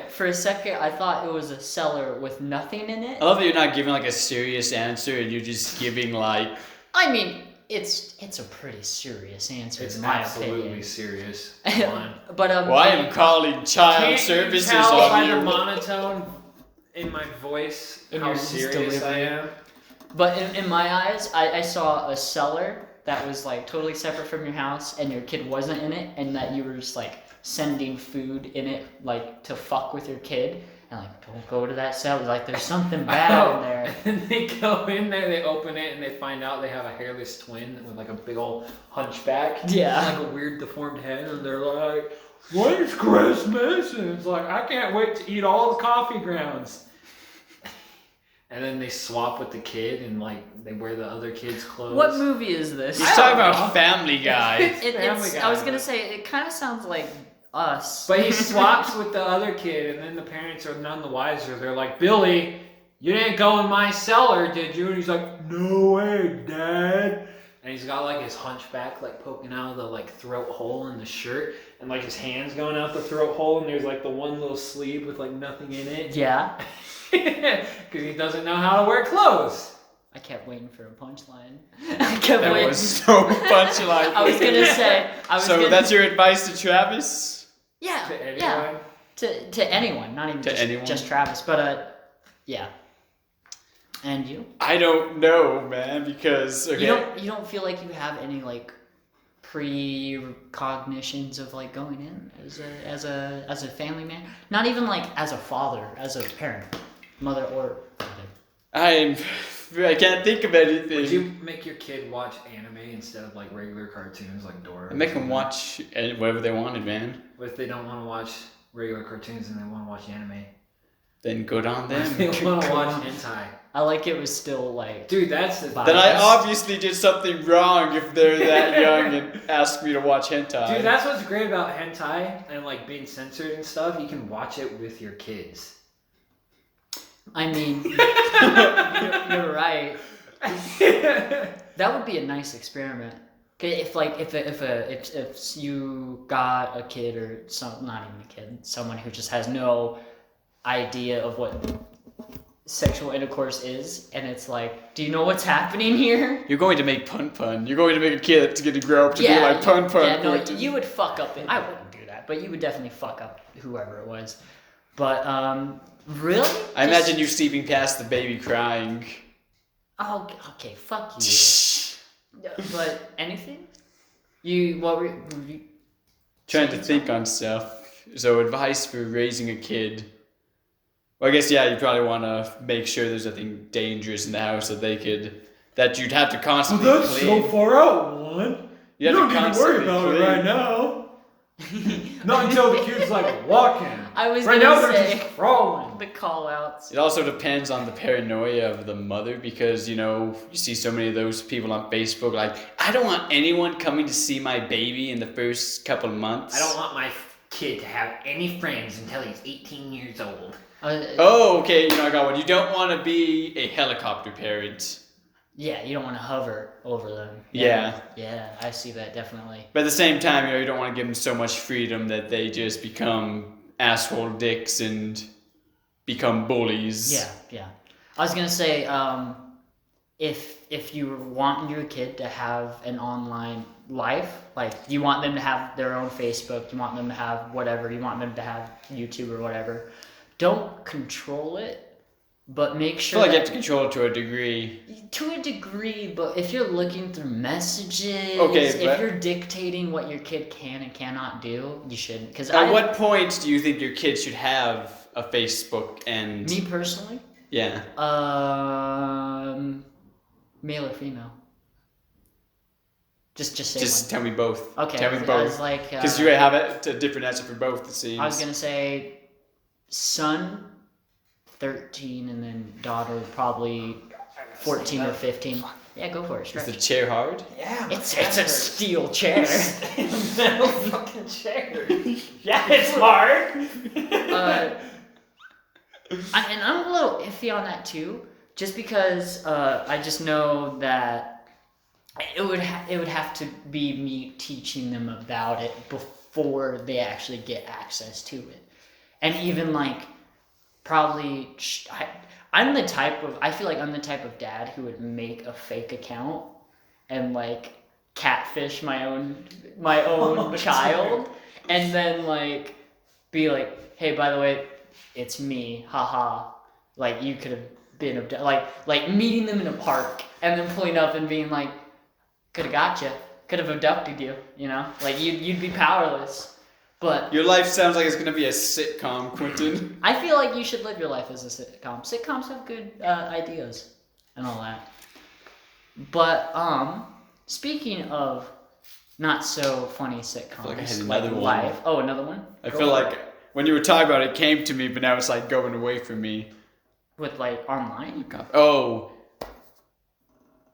For a second, I thought it was a cellar with nothing in it. I love that you're not giving like a serious answer and you're just giving like... I mean, it's a pretty serious answer in my opinion. Absolutely serious. But Well, I am calling child services you tell by on the you. monotone in my voice In how your serious I delivery. am? But in my eyes, I saw a cellar that was like totally separate from your house and your kid wasn't in it and that you were just like sending food in it like to fuck with your kid and like don't go to that cellar, like there's something bad in there. And they go in there, they open it and they find out they have a hairless twin with like a big old hunchback. Yeah. And like a weird deformed head and they're like, when's Christmas? And it's like, I can't wait to eat all the coffee grounds. And then they swap with the kid and like they wear the other kid's clothes. What movie is this? He's talking about Family Guy. Family Guy, I was gonna but- say it kind of sounds like Us. But he swaps with the other kid, and then the parents are none the wiser. They're like, Billy, you didn't go in my cellar, did you? And he's like, no way, Dad. And he's got like his hunchback like poking out of the like throat hole in the shirt, and like his hands going out the throat hole, and there's like the one little sleeve with like nothing in it. Yeah. Because he doesn't know how to wear clothes. I kept waiting for a punchline. I kept That waiting. was so punchline. I was gonna say. So that's your advice to Travis? Yeah. To anyone. Yeah. To anyone, not even To just, anyone? just Travis, but yeah. And you? I don't know, man, because okay. You don't feel like you have any like precognitions of like going in as a family man? Not even like as a father, as a parent, mother or father. I can't think of anything. Would you make your kid watch anime instead of like regular cartoons like Dora? I'd make them watch whatever they wanted, man. What if they don't want to watch regular cartoons and they want to watch anime? Then good on What if they them. want to watch hentai? I like it was still like. Dude, that's the Then I obviously did something wrong if they're that young and ask me to watch hentai. Dude, that's what's great about hentai and like being censored and stuff. You can watch it with your kids. I mean, you're right. That would be a nice experiment. 'Kay, if you got a kid or not even a kid, someone who just has no idea of what sexual intercourse is, and it's like, do you know what's happening here? You're going to make pun. You're going to make a kid that's going to grow up to be like pun. Yeah, no, you would fuck up. I wouldn't do that, but you would definitely fuck up whoever it was. But really? I imagine you sleeping past the baby crying. Oh, okay, fuck you. But anything? What were you Trying to think on stuff. So advice for raising a kid. Well, I guess yeah, you probably want to make sure there's nothing dangerous in the house that you'd have to constantly clean. far out, Juan. You don't need to worry about it right now. Not until the kid's like walking. I was Right gonna now they're say just crawling. the call outs. It also depends on the paranoia of the mother because, you see so many of those people on Facebook like, I don't want anyone coming to see my baby in the first couple of months. I don't want my kid to have any friends until he's 18 years old. Oh, okay, I got one. You don't want to be a helicopter parent. Yeah, you don't want to hover over them. Yeah. Yeah, I see that definitely. But at the same time, you don't want to give them so much freedom that they just become asshole dicks and become bullies. Yeah. I was gonna say, if you want your kid to have an online life. Like, you want them to have their own Facebook, you want them to have whatever, you want them to have YouTube or whatever. Don't control it, but make I sure feel like you have to control it to a degree. to a degree, but if you're looking through messages, if you're dictating what your kid can and cannot do, you shouldn't. Because at what point do you think your kid should have a Facebook and... Me personally? Yeah. Male or female? Just say Just one. tell me both. Okay. Tell me I both. was like... Because you have a different answer for both, it seems. I was going to say son, 13, and then daughter, probably 14 or 15. Yeah, go for it. Is Stretch. the chair hard? Yeah. It's a steel chair. Metal fucking chair. Yeah, it's hard. And I'm a little iffy on that too, just because I just know that it would have to be me teaching them about it before they actually get access to it, and even like probably I feel like I'm the type of dad who would make a fake account and like catfish my own child, and then like be like, hey, by the way, it's me, haha. Like, you could have been like meeting them in a park and then pulling up and being like, could have got you, could have abducted you, you know? Like, you'd be powerless. But Your life sounds like it's gonna be a sitcom, Quinton. I feel like you should live your life as a sitcom. Sitcoms have good ideas and all that. But speaking of not so funny sitcoms, like I had like another one. life. Oh, another one. I Go feel for like it. when you were talking about it, it came to me, but now it's like going away from me. With like online. Oh.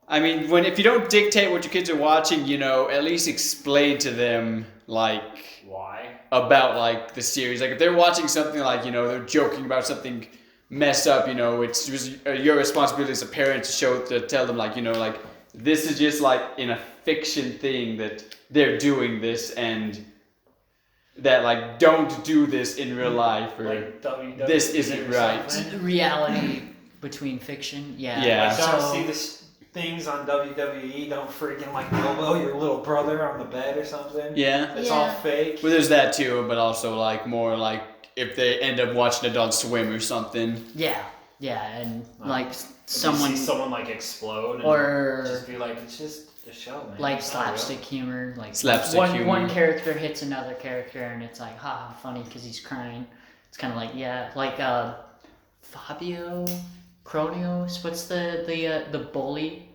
I mean, if you don't dictate what your kids are watching, you know, at least explain to them, like... Why? About, like, the series. Like, if they're watching something like, you know, they're joking about something messed up, you know, it's just your responsibility as a parent to tell them, like, you know, like, this is just, like, in a fiction thing that they're doing this, and that, like, don't do this in real life, or Like WWE this isn't or right. something? Reality between fiction. Yeah. Yeah. Like, don't So- see the things on WWE. Don't freaking like elbow your little brother on the bed or something. Yeah. It's all Yeah. fake. Well, there's that too, but also, like, more like if they end up watching Adult Swim or something. Yeah, and like You someone see someone like explode and or just be like, it's just a show, man. like It's not real. slapstick humor, like Slapstick humor. one character hits another character and it's like, haha, funny because he's crying. It's kind of like, yeah, like Fabio Cronios. What's the bully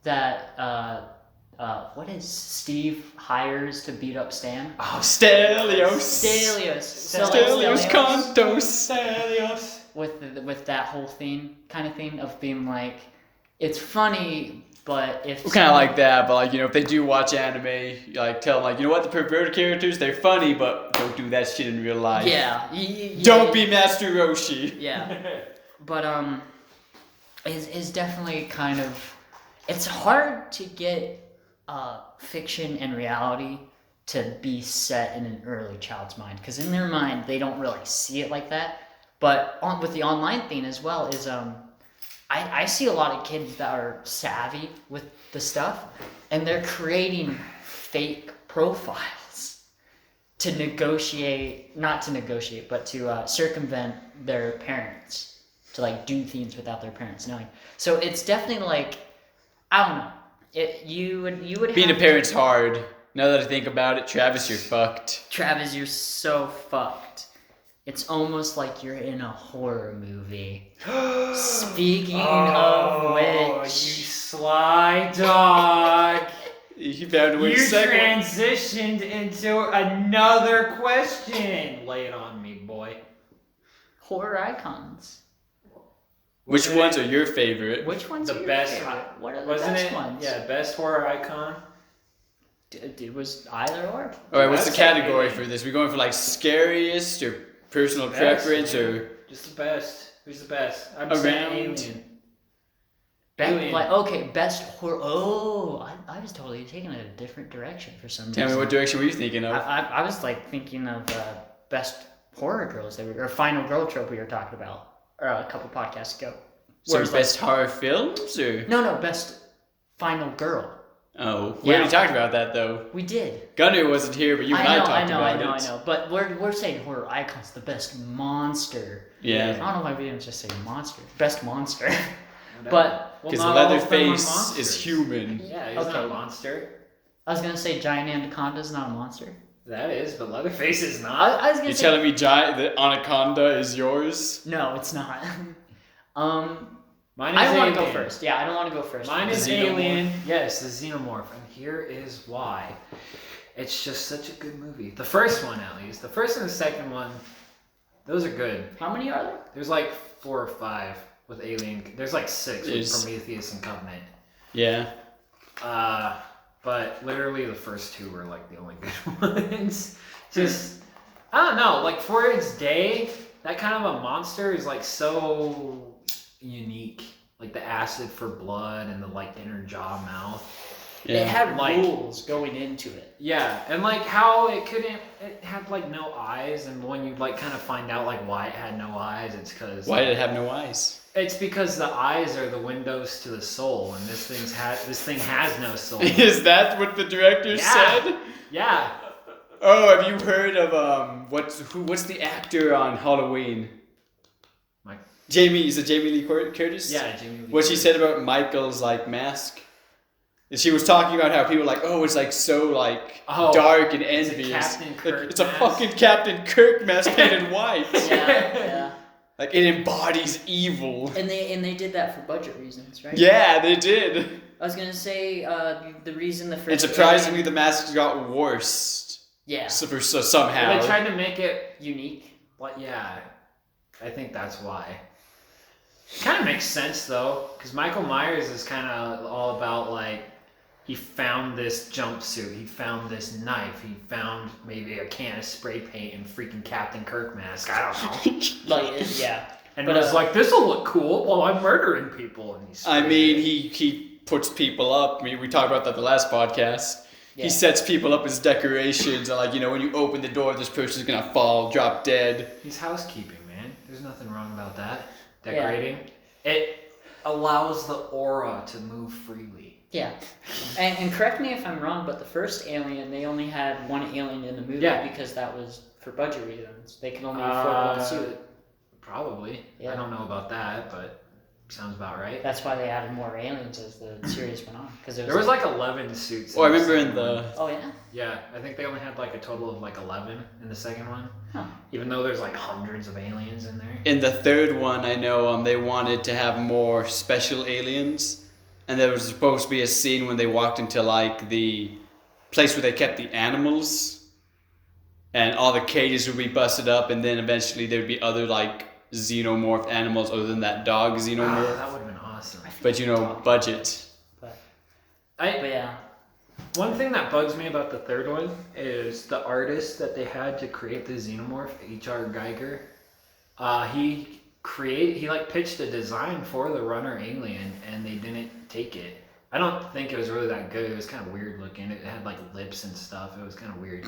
that what is Steve hires to beat up Stan? Oh, Stelios. Stelios. So like Stelios Stelios Contos. Stelios. with that whole theme of being like, it's funny, but if Kind of like that, but like, you know, if they do watch anime, you like tell them, like, you know what, the perverted characters, they're funny, but don't do that shit in real life. yeah, Don't be Master Roshi. yeah. But is definitely kind of, it's hard to get fiction and reality to be set in an early child's mind, because in their mind they don't really see it like that. But with the online thing as well is I see a lot of kids that are savvy with the stuff, and they're creating fake profiles to circumvent their parents, to like do things without their parents knowing. So it's definitely like, I don't know. You would Being a have parent's hard. Now that I think about it, Travis, you're fucked. Travis, you're so fucked. It's almost like you're in a horror movie. Speaking of You which, sly dog. You found a way You to segue. transitioned into another question. Lay it on me, boy. horror icons. Which ones are your favorite? Which ones The are your best- favorite? What are the Wasn't best it? ones? Yeah, best horror icon. It was either or. Alright, what's the Best category favorite. for this? We going for like scariest or personal Best, preference man. or Just the best. Who's the best? I'm Around- saying Alien. Alien. Like, okay, best horror. Oh, I was totally taking it a different direction for some reason. tell me what direction were you thinking of? I was like thinking of best horror girls or final girl trope we were talking about a couple podcasts ago. So Whereas, like, best horror films or no, best final girl. Oh, we Yeah. already talked about that though. We did. Gunnar wasn't here, but you and I talked about it. I know. But we're saying horror icons, the best monster. Yeah. I don't know why we didn't just say monster. Best monster. Whatever. But Because not all of them are Leatherface monsters. is human. Yeah, he's Okay. not a monster. I was gonna say giant anaconda is not a monster. That is, but Leatherface is not. I was gonna You're say telling me the anaconda is yours? no, it's not. Mine is I don't want to go Alien. first. Yeah, I don't want to go first. Mine is Xenomorph? Alien. Yes, the Xenomorph. And here is why. It's just such a good movie. The first one, at least. The first and the second one, those are good. How many are there? There's like 4 or 5 with Alien. There's like 6 with There's- Prometheus and Covenant. Yeah. But literally the first 2 were like the only good ones. Just, I don't know. Like for its day, that kind of a monster is like so unique. Like the acid for blood and the like inner jaw mouth. Yeah. It had Like- rules going into it. Yeah, and like how it had like no eyes, and when you like kind of find out like why it had no eyes, it's because Why did it have no eyes? it's because the eyes are the windows to the soul, and this thing has no soul. Is that what the director Yeah. said? Yeah, Oh, have you heard of what's the actor on Halloween? Mike. Is it Jamie Lee Curtis? Yeah, Jamie Lee What she Curtis. said about Michael's like mask. And she was talking about how people were like, oh, it's like so like Oh, dark and it's a envious. Captain Like, Kirk it's a mask. fucking Captain Kirk mask painted white. Yeah. Like it embodies evil. And they did that for budget reasons, right? Yeah, they did. I was gonna say the reason the first. And surprisingly, Alien- the masks got worse. yeah, So somehow. They tried to make it, unique. but yeah, I think that's why. Kind of makes sense though, because Michael Myers is kind of all about like he found this jumpsuit, he found this knife, he found maybe a can of spray paint and freaking Captain Kirk mask. I don't know. Yeah. And But, it was like, this will look cool while I'm murdering people. And he's I mean, he puts people up. I mean, we talked about that the last podcast. Yeah. He sets people up as decorations, and like when you open the door, this person's gonna fall, drop dead. He's housekeeping, man. There's nothing wrong about that. Decorating. It allows the aura to move freely. Yeah. And correct me if I'm wrong, but the first Alien, they only had one alien in the movie Yeah. because that was for budget reasons. They could only afford one suit. Probably. Yeah. I don't know about that, but sounds about right. That's why they added more aliens as the series went on. Because There was like 11 suits. Oh, I remember second in the one. Oh yeah. Yeah, I think they only had like a total of like 11 in the second one. Huh. Even though there's like hundreds of aliens in there. in the third one, I know they wanted to have more special aliens, and there was supposed to be a scene when they walked into like the place where they kept the animals, and all the cages would be busted up, and then eventually there would be other like xenomorph animals other than that dog Ah, xenomorph. that would have been awesome. But budget. But I yeah. One thing that bugs me about the third one is the artist that they had to create the xenomorph, H.R. Geiger. He like pitched a design for the runner alien, and they didn't take it. I don't think it was really that good. It was kind of weird looking. It had like lips and stuff. It was kind of weird.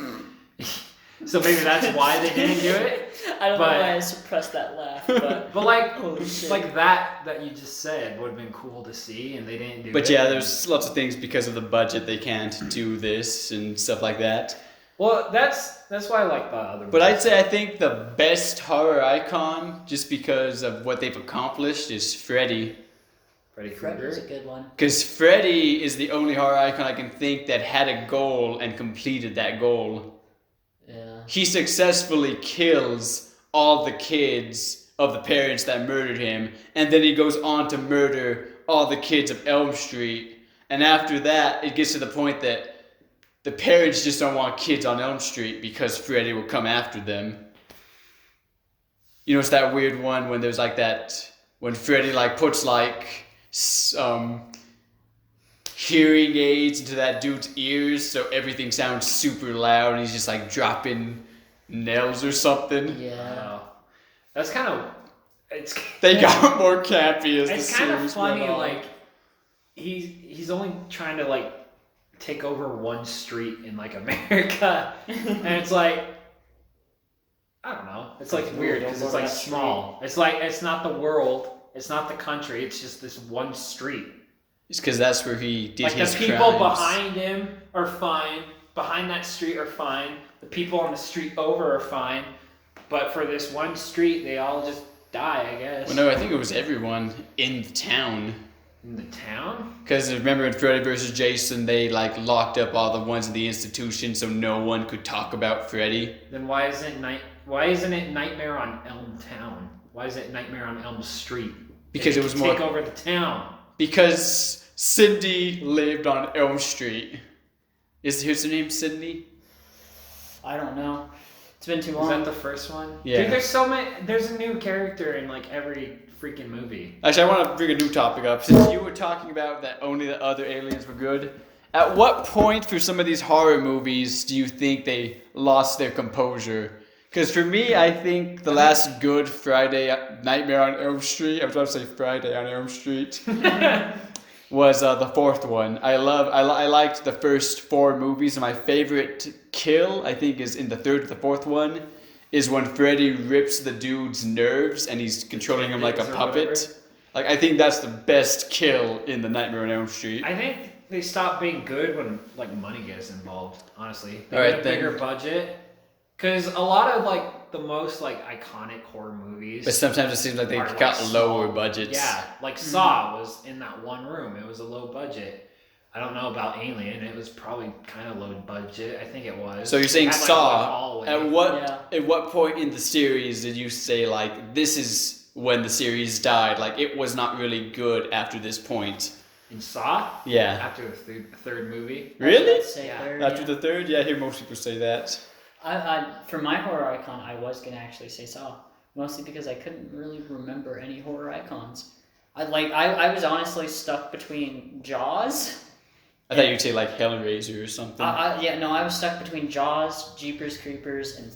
So maybe that's why they didn't do it. I don't But- know why I suppressed that laugh, but But like, holy shit. like that you just said would have been cool to see, and they didn't do it. But yeah, there's lots of things because of the budget they can't do this and stuff like that. Well, that's why I like the other. But I'd say I think the best horror icon, just because of what they've accomplished, is Freddy. Freddy Freddy's a Krueger. good one. Because Freddy is the only horror icon I can think that had a goal and completed that goal. Yeah. He successfully kills all the kids of the parents that murdered him, and then he goes on to murder all the kids of Elm Street. And after that, it gets to the point that the parents just don't want kids on Elm Street because Freddy will come after them. You know, it's that weird one when there's like that, when Freddy like puts like hearing aids into that dude's ears so everything sounds super loud and he's just like dropping nails or something. Yeah. Wow. That's kind of. It's. They got more campy as It's the kind of series funny. went on. Like he's only trying to like take over one street in like America, and it's like. I don't know. It's like weird because it's like small. It's like it's not the world. It's not the country. It's just this one street. It's because that's where he did like his the people crimes. behind him are fine. Behind that street are fine. The people on the street over are fine. But for this one street, they all just die, I guess. Well, no, I think it was everyone in the town. In the town? Because remember in Freddy vs. Jason, they like locked up all the ones in the institution so no one could talk about Freddy. Then why isn't it Nightmare on Elm Town? Why is it Nightmare on Elm Street? Because They it was could more. take over the town. Because Cindy lived on Elm Street. Is her name Cindy? I don't know. It's been too Is long. that the first one? Yeah. Dude, there's so many. There's a new character in like every freaking movie. Actually, I want to bring a new topic up. Since you were talking about that only the other aliens were good, at what point for some of these horror movies do you think they lost their composure? Because for me, I think the last good Friday Nightmare on Elm Street, I was about to say Friday on Elm Street, was the fourth one. I liked the first four movies, and my favorite kill, I think, is in the third or the fourth one, is when Freddy rips the dude's nerves and he's controlling him like a Or puppet. whatever. Like, I think that's the best kill in the Nightmare on Elm Street. I think they stop being good when like money gets involved. Honestly, they All get right, a then. bigger budget. Because a lot of like the most like iconic horror movies. But sometimes it seems like they are, got like, lower small. budgets. Yeah, like Saw was in that one room. It was a low budget. I don't know about Alien. It was probably kind of low budget. I think it was. So you're saying It had, like, Saw, one hallway. at what point in the series did you say, like, this is when the series died? Like, it was not really good after this point. In Saw? Yeah. After the third movie? Really? I'd say Yeah. third, After yeah. the third? Yeah, I hear most people say that. For my horror icon, I was gonna actually say Saw, mostly because I couldn't really remember any horror icons. I was honestly stuck between Jaws. I thought you'd say, like, Hellraiser or something. I was stuck between Jaws, Jeepers Creepers, and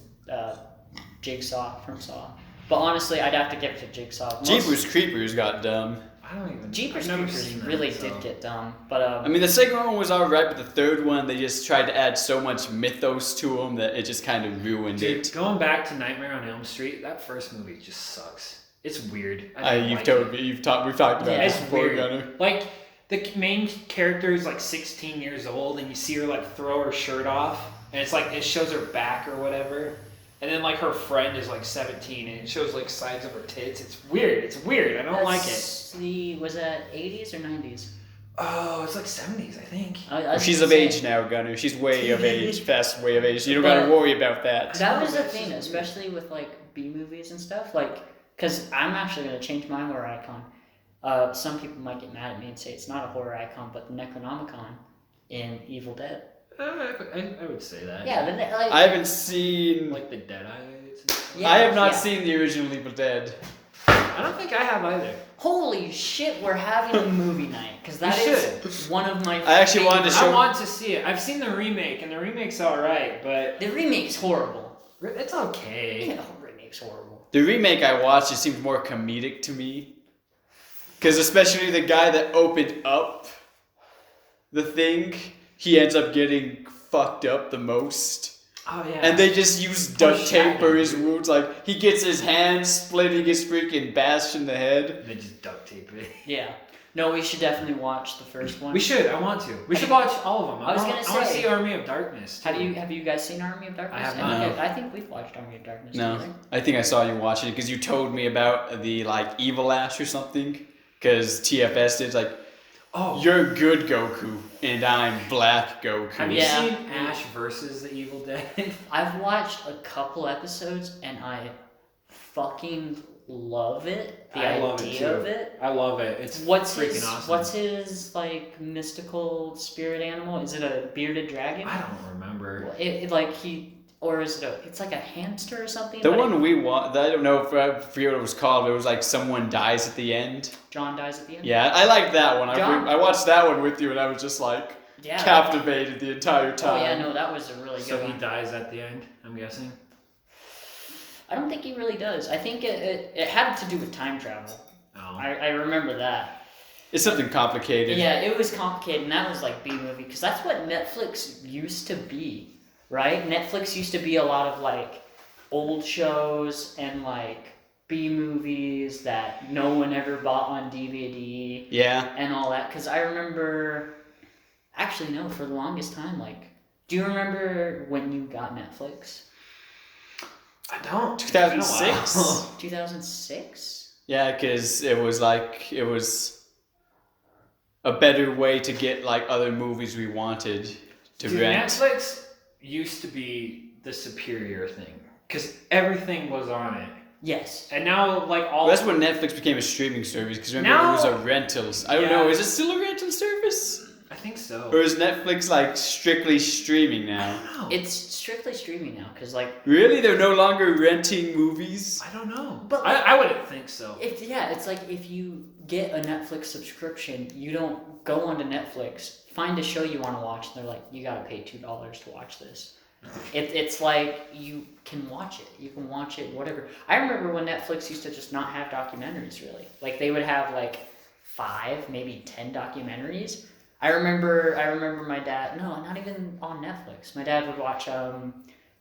Jigsaw from Saw. But honestly, I'd have to give it to Jigsaw. Jeepers Creepers got dumb. I don't even. Jeepers I've never Creepers seen that, really so. did get dumb, but I mean, the second one was alright, but the third one, they just tried to add so much mythos to them that it just kind of ruined Dude, it. going back to Nightmare on Elm Street, that first movie just sucks. It's weird. We've talked about Yeah, this It's before, weird. Gunnar. Like the main character is like 16 years old, and you see her like throw her shirt off, and it's like it shows her back or whatever. And then like her friend is like 17, and it shows like sides of her tits. It's weird. It's weird. I don't like it. Was that 80s or 90s? Oh, it's like 70s, I think. She's of age now, Gunnar. She's way of age, fast way of age. You don't gotta worry about that. That was the thing, especially with like B movies and stuff. Like, because I'm actually gonna change my horror icon. Some people might get mad at me and say it's not a horror icon, but the Necronomicon in Evil Dead. I would say that. Yeah, I haven't seen. Like the Deadites. yeah, I have not yeah. seen the original Evil Dead. I don't think I have either. Holy shit, we're having a movie night because that We is one of my. I actually wanted to favorite- show- I want to see it. I've seen the remake, and the remake's alright, but The remake's horrible. it's okay. Yeah, the remake's horrible. The remake I watched, it seemed more comedic to me. Because especially the guy that opened up the thing, he ends up getting fucked up the most. Oh yeah. And they just use duct tape for his Foreshadowing. wounds. Like, he gets his hand split, he gets freaking bashed in the head. They just duct tape it. Yeah. No, we should definitely watch the first one. We should. I want to. We should watch all of them. I was want gonna to say- see Army of Darkness. Have you guys seen Army of Darkness? I have not. I think we've watched Army of Darkness. No, together. I think I saw you watching it because you told me about the, like, Evil Ash or something. Because TFS did, like, Oh. you're good Goku, and I'm Black Goku. Have you Yeah. seen Ash versus the Evil Dead? I've watched a couple episodes and I fucking love it. The I love it, idea too. of it. I love it. It's What's freaking his awesome. What's his like mystical spirit animal? Is it a bearded dragon? I don't remember. It's like a hamster or something? The But one we watched, I don't know if I forget what it was called, but it was like someone dies at the end. John dies at the end. Yeah, I liked that one. John- I watched that one with you, and I was just like Yeah. captivated the entire Oh time. yeah, no, that was a really good So he one. dies at the end, I'm guessing. I don't think he really does. I think it had to do with time travel. Oh. I remember that. It's something complicated. Yeah, it was complicated, and that was like B-movie, because that's what Netflix used to be, right? Netflix used to be a lot of like old shows and like B movies that no one ever bought on DVD. Yeah. And all that, because I remember. Actually, no. For the longest time, like, do you remember when you got Netflix? I don't. 2006. 2006. Yeah, because it was a better way to get like other movies we wanted to rent. Netflix used to be the superior thing because everything was on it. Yes. And now, like all. That's when Netflix became a streaming service. Because remember, it was a rentals. I don't know. Is it still a rental service? I think so. Or is Netflix like strictly streaming now? I don't know. It's strictly streaming now, because like. Really, they're no longer renting movies. I don't know. But I wouldn't think so. It's like if you get a Netflix subscription, you don't go onto Netflix, find a show you want to watch, and they're like, you gotta pay $2 to watch this. It's like you can watch it. You can watch it, whatever. I remember when Netflix used to just not have documentaries, really. Like, they would have, like, 5, maybe 10 documentaries. I remember my dad... No, not even on Netflix. My dad would watch,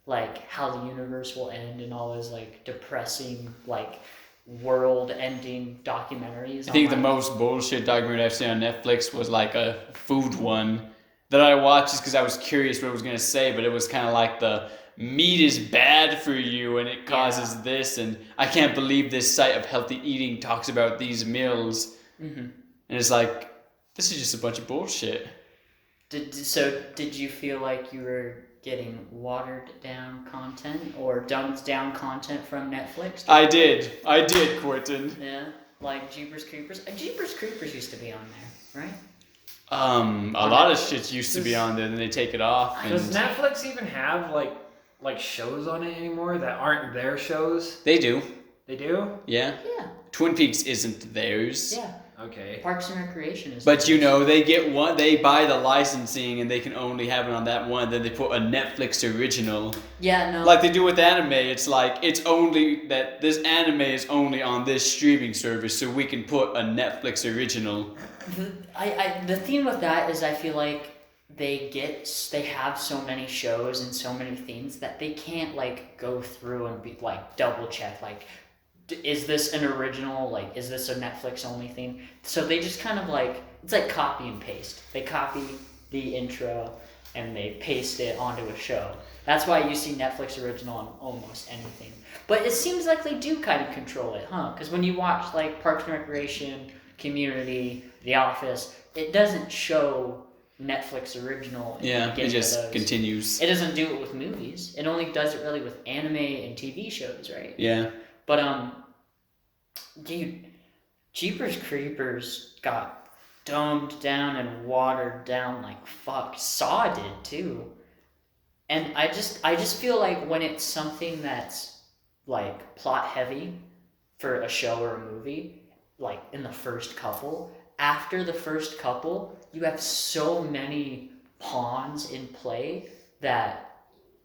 like, How the Universe Will End and all those, like, depressing, like, world-ending documentaries. I think the most bullshit documentary I've seen on Netflix was, like, a food one that I watched just because I was curious what it was going to say, but it was kind of like the meat is bad for you and it causes this, and I can't believe this site of healthy eating talks about these meals. Mm-hmm. And it's like, this is just a bunch of bullshit. Did you feel like you were getting watered down content or dumbed down content from Netflix? I did, Quinton. Yeah, like Jeepers Creepers. Jeepers Creepers used to be on there, right? A lot of shit used to be on there, and then they take it off. Does Netflix even have like shows on it anymore that aren't their shows? They do. They do? Yeah. Yeah. Twin Peaks isn't theirs. Yeah. Okay. Parks and Recreation is. But theirs. you know, they get one. They buy the licensing, and they can only have it on that one. Then they put a Netflix original. Yeah, no. Like they do with anime. It's like it's only that this anime is only on this streaming service, so we can put a Netflix original. The theme with that is I feel like they have so many shows and so many themes that they can't like go through and be like double check like is this an original, like is this a Netflix only theme? So they just kind of like it's like copy and paste. They copy the intro and they paste it onto a show. That's why you see Netflix original on almost anything. But it seems like they do kind of control it, huh? Because when you watch like Parks and Recreation, Community, The Office, it doesn't show Netflix original. Yeah, it just continues. It doesn't do it with movies. It only does it really with anime and TV shows, right? Yeah. But dude, Jeepers Creepers got dumbed down and watered down like fuck. Saw did too. And I just feel like when it's something that's like plot heavy for a show or a movie, like in the first couple, after the first couple, you have so many pawns in play that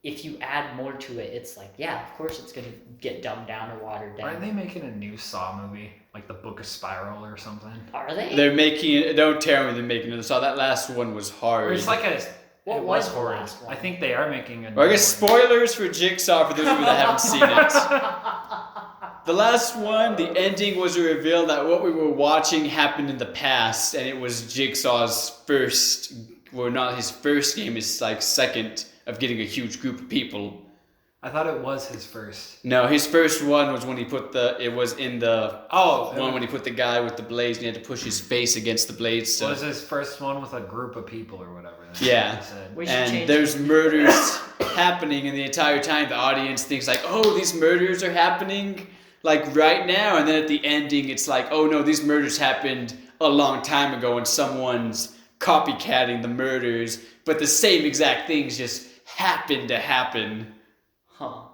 if you add more to it, it's like, yeah, of course it's gonna get dumbed down or watered down. Aren't they making a new Saw movie? Like the Book of Spiral or something? Are they? They're making it. Don't tell me they're making it. So that last one was hard. Or it's like a... What it was the horrid. last one? I think they are making a new Well, I guess one. spoilers for Jigsaw for those of you that haven't seen it. The last one, the ending was a reveal that what we were watching happened in the past, and it was Jigsaw's first, well, not his first game, his like second of getting a huge group of people. I thought it was his first. No, his first one was when he put it was in the one when he put the guy with the blades and he had to push his face against the blades. So. It was his first one with a group of people or whatever. That's Yeah. what he said. We should And change there's murders happening, and the entire time the audience thinks like, oh, these murders are happening like right now, and then at the ending it's like, oh no, these murders happened a long time ago and someone's copycatting the murders, but the same exact things just happen to happen. Huh.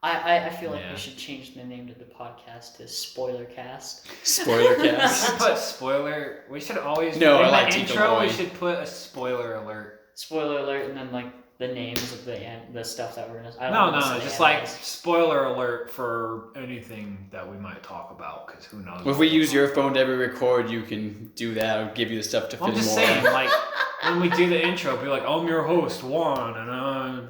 I feel like Yeah. we should change the name to the podcast to Spoiler Cast. Spoiler We cast. should put spoiler. We should always No, in I the like Tinkle intro. Boy. We should put a spoiler alert. Spoiler alert, and then like the names of the stuff that we're gonna. I don't No, wanna say just animes. like spoiler alert for anything that we might talk about, because who knows? Well, if we use your phone to ever record, you can do that. I'll give you the stuff to Well, I'm fit just more. saying, like when we do the intro, be like, I'm your host Juan, and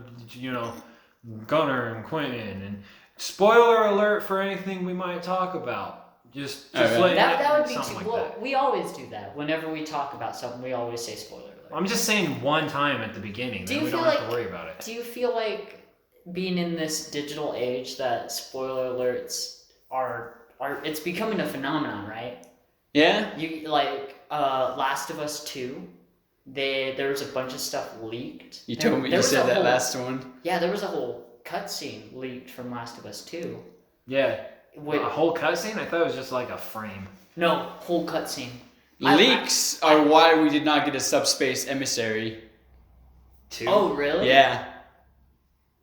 Gunnar and Quinton, Spoiler alert for anything we might talk about. Just letting that would be something too. like Well, that. we always do that. Whenever we talk about something, we always say spoiler alert. I'm just saying one time at the beginning. Then we don't have to worry about it. Do you feel like being in this digital age that spoiler alerts are it's becoming a phenomenon, right? Yeah. You like Last of Us 2. There was a bunch of stuff leaked. You told me you said that last one. Yeah, there was a whole cutscene leaked from Last of Us 2. Yeah. A whole cutscene? I thought it was just like a frame. No, whole cutscene. Leaks are why we did not get a subspace emissary. 2? Oh, really? Yeah.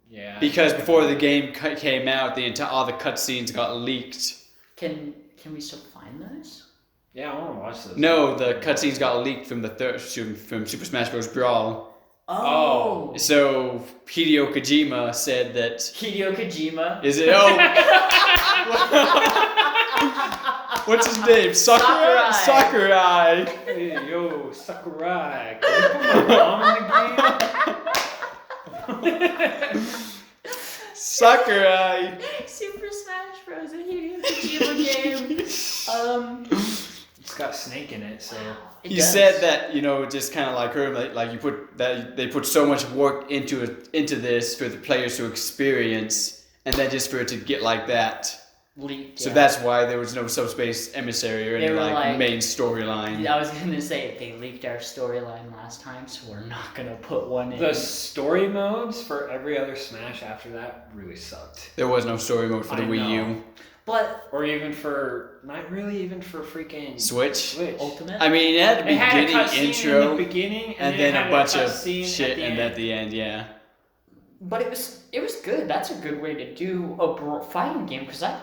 Yeah. Because before the game came out, all the cutscenes got leaked. Can we still find those? Yeah, I want to watch those. No, the cutscenes got leaked from from Super Smash Bros. Brawl. Oh. So Hideo Kojima said that. Hideo Kojima. Is it? Oh. What's his name? Sakurai. Hey, yo, Sakurai. Can you put my mom in the game? Sakurai. Super Smash Bros. And Hideo Kojima game. It's got Snake in it, so. He said that, just kind of like her, like you put that they put so much work into this for the players to experience, and then just for it to get like that. Leaked, so that's why there was no subspace emissary or any like main storyline. I was gonna say they leaked our storyline last time, so we're not gonna put one in. The story modes for every other Smash after that really sucked. There was no story mode for the Wii U. Or even for freaking Switch Ultimate. I mean, it had the beginning intro, in the beginning, and then a bunch of shit, and at the end, yeah. But it was good. That's a good way to do a fighting game because I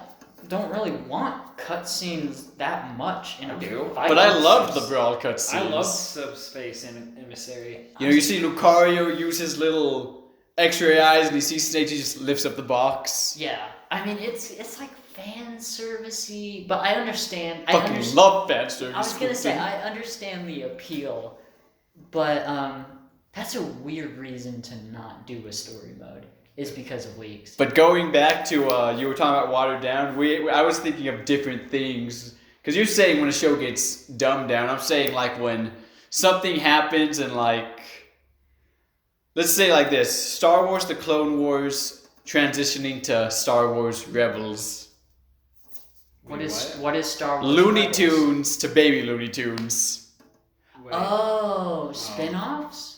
don't really want cutscenes that much in a fighting But I love the Brawl cutscenes. I love Subspace Emissary. You see Lucario use his little X-ray eyes, and he sees Snake. He just lifts up the box. Yeah, I mean it's like fan servicey, but I understand. I love fan service. I was gonna say I understand the appeal, but that's a weird reason to not do a story mode. Is because of leaks. But going back to you were talking about watered down. I was thinking of different things because you're saying when a show gets dumbed down. I'm saying like when something happens and like let's say like this: Star Wars: The Clone Wars transitioning to Star Wars Rebels. What is Star Wars? Looney Rebels? Tunes to Baby Looney Tunes. Oh, spin-offs?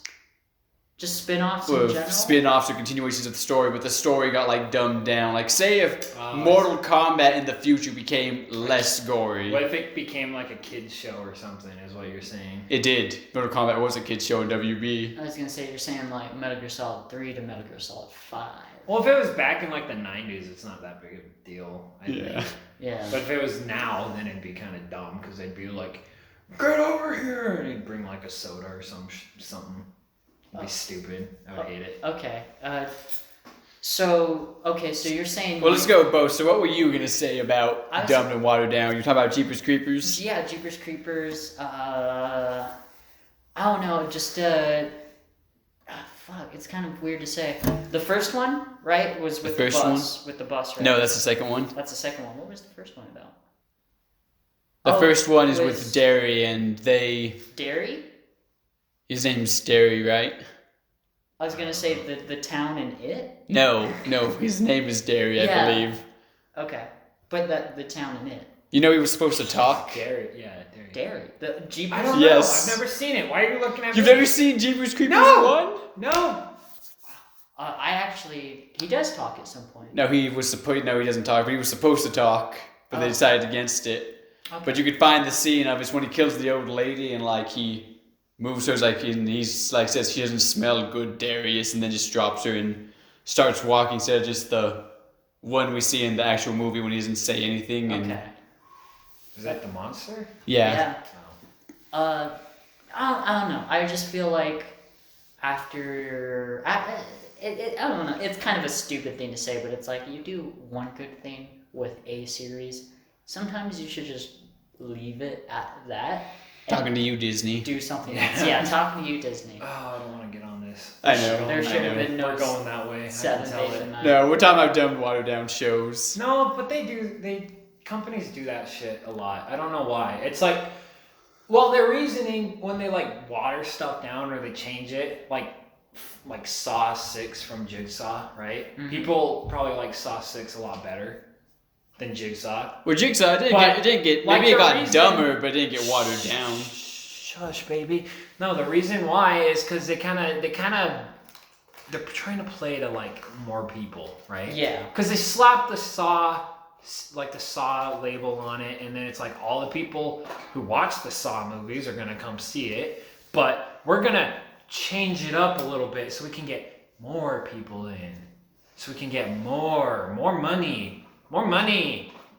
Just spin-offs in general? Spin-offs or continuations of the story, but the story got like dumbed down. Like say if Mortal Kombat in the future became less gory. What if it became like a kid's show or something, is what you're saying? It did. Mortal Kombat was a kid's show in WB. I was gonna say you're saying like Metal Gear Solid 3 to Metal Gear Solid 5. Well, if it was back in like the 90s, it's not that big of a deal, I think. Yeah. But if it was now, then it'd be kind of dumb, because they'd be like, get over here! And he'd bring like a soda or something. It'd be stupid. I would hate it. Okay. So you're saying... Well, let's go, Bo. So what were you going to say about dumbed and watered down? You're talking about Jeepers Creepers? Yeah, Jeepers Creepers. I don't know, just... fuck, it's kind of weird to say. The first one, right, was with the bus. With the bus, right? No, that's the second one. That's the second one. What was the first one about? The first one is with Derry, and they... Derry? His name's Derry, right? I was gonna say the town in it? No, his name is Derry, I believe. Okay, but the town in it. You know he was supposed to talk? Derry. Derry. The Jeepers? I don't know. I've never seen it. Why are you looking at me? You've never seen Jeepers Creepers 1? No. He does talk at some point. No, he doesn't talk, but he was supposed to talk, but they decided against it. Okay. But you could find the scene of it's when he kills the old lady and like he moves her he's like says she doesn't smell good, Darius, and then just drops her and starts walking instead of just the one we see in the actual movie when he doesn't say anything. And is that the monster? Yeah. I don't know. I just feel like after I don't know. It's kind of a stupid thing to say, but it's like you do one good thing with a series. Sometimes you should just leave it at that. Talking to you, Disney. Do something else. Yeah, talking to you, Disney. Oh, I don't want to get on this. this. I know. There should have been no We're going that way. I can 7th, tell 8th, it. and 9th. No, we're talking about dumb watered down shows. No, but companies do that shit a lot. I don't know why. It's like, well, their reasoning when they like water stuff down or they change it, like Saw 6 from Jigsaw, right? Mhm. People probably like Saw 6 a lot better than Jigsaw. Well, Jigsaw, it didn't get like maybe it the got reason- dumber, but it didn't get watered down. Shush, baby. No, the reason why is because they're trying to play to like more people, right? Yeah. Because they slap the Saw label on it, and then it's like all the people who watch the Saw movies are gonna come see it, but we're gonna change it up a little bit so we can get more people in, so we can get more money.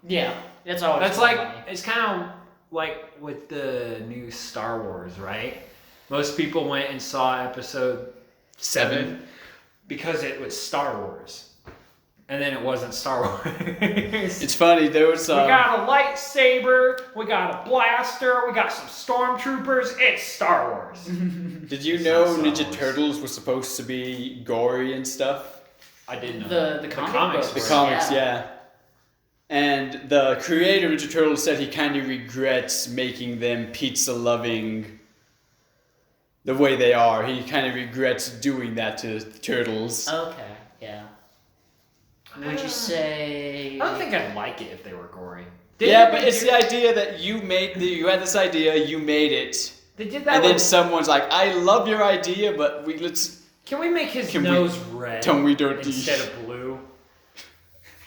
Yeah. That's always. That's funny. like, it's kind of like with the new Star Wars, right? Most people went and saw episode 7 because it was Star Wars. And then it wasn't Star Wars. It's funny, there was We got a lightsaber, we got a blaster, we got some stormtroopers. It's Star Wars. Did you It's know not Star Ninja Wars. Turtles were supposed to be gory and stuff? I didn't know. The that. comic The books. comics, Yeah. yeah. And the creator of Ninja Turtles said he kind of regrets making them pizza-loving the way they are. He kind of regrets doing that to the Turtles. Okay. Yeah. Would you say? I don't think I'd like it if they were gory. Yeah, but it's the idea that you had this idea, you made it, They did that. and then with- someone's like, I love your idea, but Can we make his Can we- nose red Can we don't instead of blue?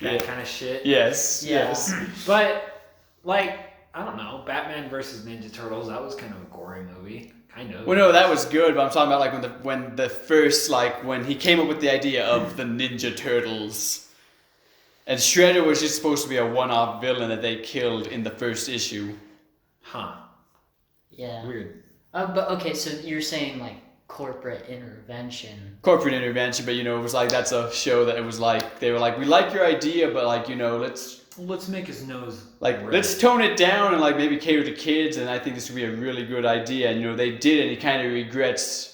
That Yeah. kind of shit. Yes, Yeah. yes. But like, I don't know, Batman versus Ninja Turtles. That was kind of a gory movie, kind of. Well, no, that was good, but I'm talking about like when he came up with the idea of the Ninja Turtles. And Shredder was just supposed to be a one-off villain that they killed in the first issue. Huh? Yeah. Weird. But okay, so you're saying like corporate intervention. Corporate intervention, but it was like that's a show that it was like they were like, we like your idea, but like Let's make his nose red. let's tone it down and like maybe cater to kids, and I think this would be a really good idea. And they did it, and he kind of regrets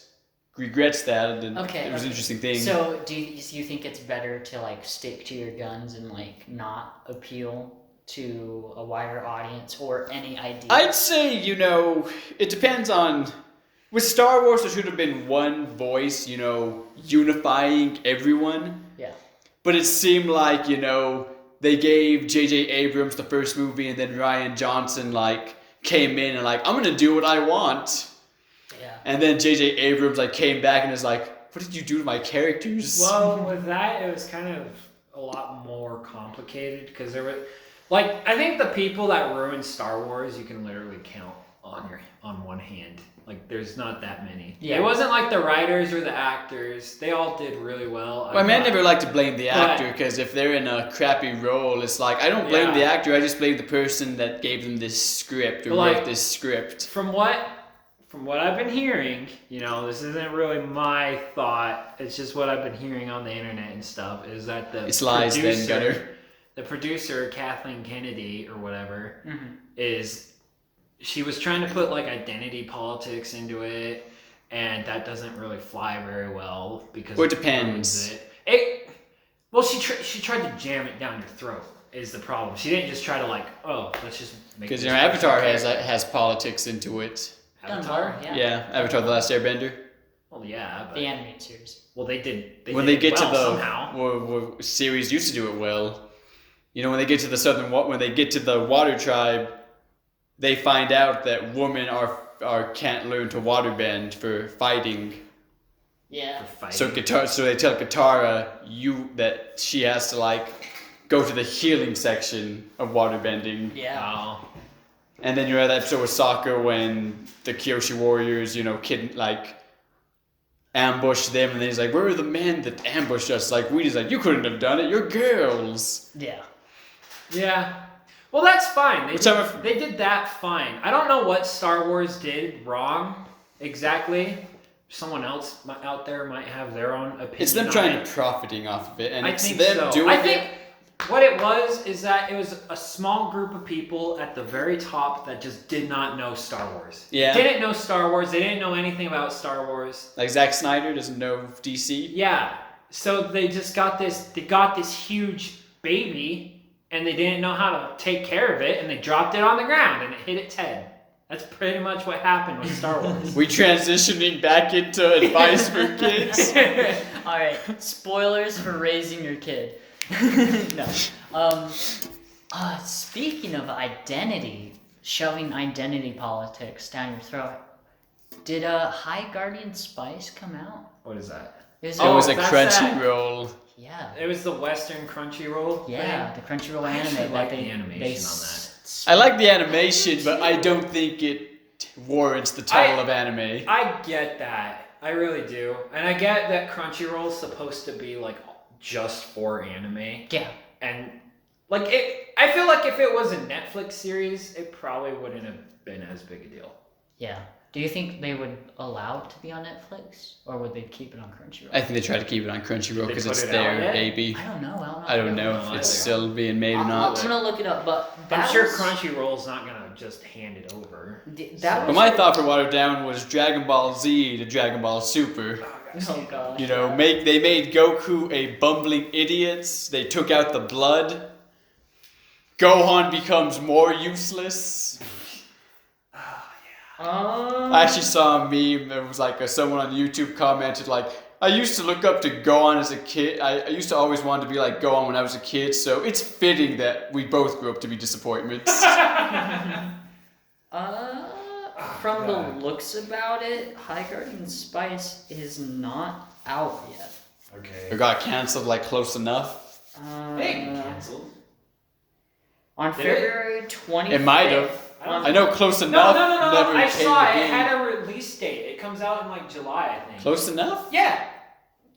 that, and Okay. it was an interesting thing. So do you think it's better to like stick to your guns and like not appeal to a wider audience or any idea? I'd say, it depends on. With Star Wars, there should have been one voice, unifying everyone. Yeah. But it seemed like, they gave J.J. Abrams the first movie, and then Rian Johnson, came in and, I'm going to do what I want. Yeah. And then J.J. Abrams, came back and was like, what did you do to my characters? Well, with that, it was kind of a lot more complicated because there were, I think the people that ruined Star Wars, you can literally count on one hand. There's not that many. Yeah. It wasn't like the writers or the actors. They all did really well. I never like to blame the But- actor, because if they're in a crappy role, it's like, I don't blame Yeah. the actor, I just blame the person that gave them this script or But, wrote this script. From what I've been hearing, this isn't really my thought. It's just what I've been hearing on the internet and stuff. Is that the It's lies then, Gunnar. the producer Kathleen Kennedy or whatever Mm-hmm. she was trying to put identity politics into it, and that doesn't really fly very well because Well, it depends. Well, she tried to jam it down your throat. Is the problem? She didn't just try to let's just make. Because this Avatar person has politics into it. Avatar. Yeah. Yeah, Avatar: The Last Airbender. Well, yeah, but The animated series. well, they did. When did they get it well to the somehow. series used to do it well. When they get to the Water Tribe, they find out that women can't learn to waterbend for fighting. Yeah. For So fighting. so they tell Katara that she has to go to the healing section of waterbending. Yeah. Oh. And then you had that episode with Sokka when the Kyoshi warriors, ambush them, and then he's like, "Where are the men that ambushed us?" Weedie's like, "You couldn't have done it. You're girls." Yeah. Yeah. Well, that's fine. Whichever- They did that fine. I don't know what Star Wars did wrong exactly. Someone else out there might have their own opinion. It's them on trying it. to profiting off of it, and I it's think them so. doing I think it. What it was is that it was a small group of people at the very top that just did not know Star Wars. Yeah. Didn't know Star Wars. They didn't know anything about Star Wars. Like Zack Snyder doesn't know DC. Yeah. So they just got this. They got this huge baby, and they didn't know how to take care of it, and they dropped it on the ground, and it hit its head. That's pretty much what happened with Star Wars. We transitioning back into advice for kids. All right, spoilers for raising your kid. No. Speaking of identity, shoving identity politics down your throat, did High Guardian Spice come out? What is that? It was a that's Crunchyroll. Yeah. It was the Western Crunchyroll. Yeah, thing. the Crunchyroll I actually anime. like that the animation on that. I like the animation, but I don't think it warrants the title of anime. I get that. I really do. And I get that Crunchyroll's supposed to be like just for anime. Yeah. And like I feel like if it was a Netflix series, it probably wouldn't have been as big a deal. Yeah. Do you think they would allow it to be on Netflix, or would they keep it on Crunchyroll? I think they try to keep it on Crunchyroll because put it's it their out yet? baby. I don't know. I don't know if it's still being made or I'm not. gonna look it up, but I'm sure Crunchyroll's not gonna just hand it over. That But was my thought for Watered Down was Dragon Ball Z to Dragon Ball Super. Oh gosh. You know, they made Goku a bumbling idiot. They took out the blood. Gohan becomes more useless. I actually saw a meme. It was like someone on YouTube commented like, I used to look up to Gohan as a kid. I used to always want to be like Gohan when I was a kid. So it's fitting that we both grew up to be disappointments. From the looks about it, High Guardian Spice is not out yet. Okay. It got canceled like close enough. Canceled. On Did February 25th. It might have. I know close No, enough. no. Never I came saw to it. be. It had a release date. It comes out in like July, I think. Close enough? Yeah.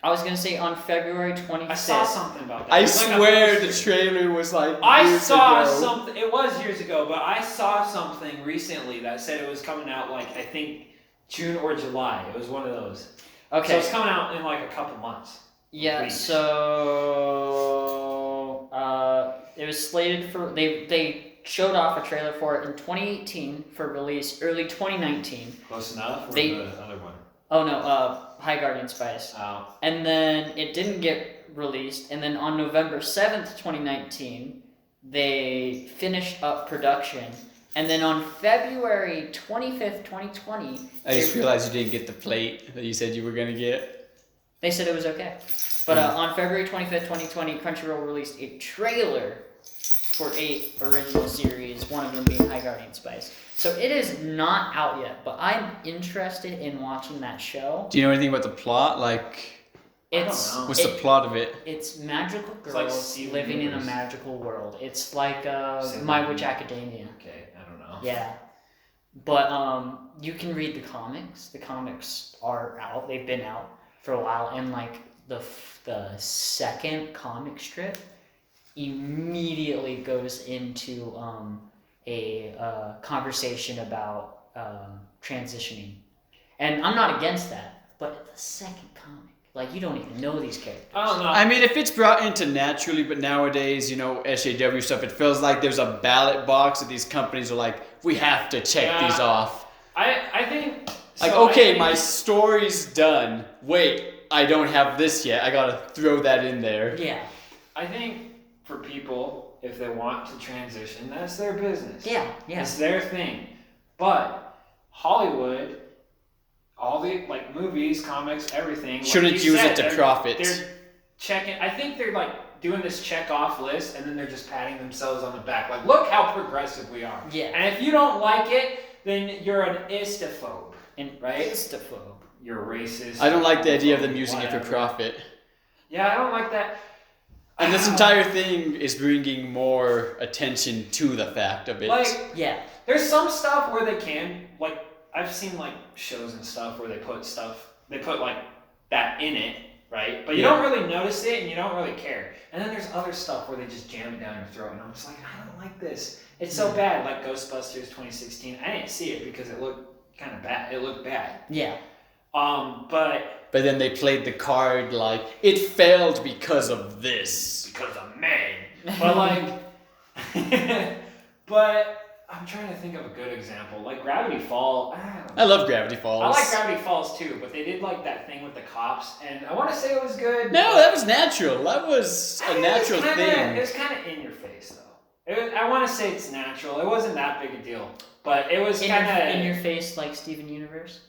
I was gonna say on February 25th. I saw something about that. I It was like a swear the poster. trailer was like I years saw ago. something. It was years ago, but I saw something recently that said it was coming out like I think June or July. It was one of those. So Okay. it's coming out in like a couple months. Yeah. Weeks. So it was slated for they showed off a trailer for it in 2018 for release early 2019. Close enough. Or They- the other one. Oh no, High Guardian Spice. Oh. And then it didn't get released. And then on November 7th, 2019, they finished up production. And then on February 25th, 2020, I just realized you didn't get the plate that you said you were gonna get. they said it was okay. But on February 25th, 2020, Crunchyroll released a trailer for 8 original series, one of them being High Guardian Spice. So it is not out yet, but I'm interested in watching that show. Do you know anything about the plot? Like, It's know. what's the plot of it? It's magical It's like girls Steven living in a Universe. magical world. It's like Steven My Universe. Witch Academia. Okay, I don't know. Yeah. But you can read the comics. The comics are out. They've been out for a while, and like the second comic strip immediately goes into a conversation about transitioning. And I'm not against that, but the second comic, like you don't even know these characters. I don't know. I mean, if it's brought into naturally, but nowadays, you know, SJW stuff, it feels like there's a ballot box that these companies are like, we have to check these off. I think. Like, so okay, I think- my story's done. Wait, I don't have this yet. I gotta throw that in there. Yeah. I think for people, if they want to transition, that's their business. Yeah. Yeah. It's their thing. But Hollywood, all the like movies, comics, everything, like Shouldn't you use said, it to they're- profit. They're checking. I think they're like doing this check off list, and then they're just patting themselves on the back, like, look how progressive we are. Yeah. And if you don't like it, then you're an istaphobe, And right? Istaphobe. You're racist. I don't like the idea of them using it for whatever. profit. Yeah, I don't like that. And this entire thing is bringing more attention to the fact of it. Like, Yeah. there's some stuff where they can, like, I've seen like shows and stuff where they put like that in it, right? But you don't really notice it and you don't really care. And then there's other stuff where they just jam it down your throat, and I'm just like, I don't like this. It's so bad. Like Ghostbusters 2016, I didn't see it because it looked kind of bad. It looked bad. Yeah. But then they played the card like, it failed because of this. because of men. But like, but I'm trying to think of a good example. Like Gravity Falls. I love Gravity Falls. I like Gravity Falls too, but they did like that thing with the cops, and I want to say it was good. No, that was natural. That was a natural thing. It was kind of in your face though. I want to say it's natural. It wasn't that big a deal, but it was kind of in your face, like Steven Universe.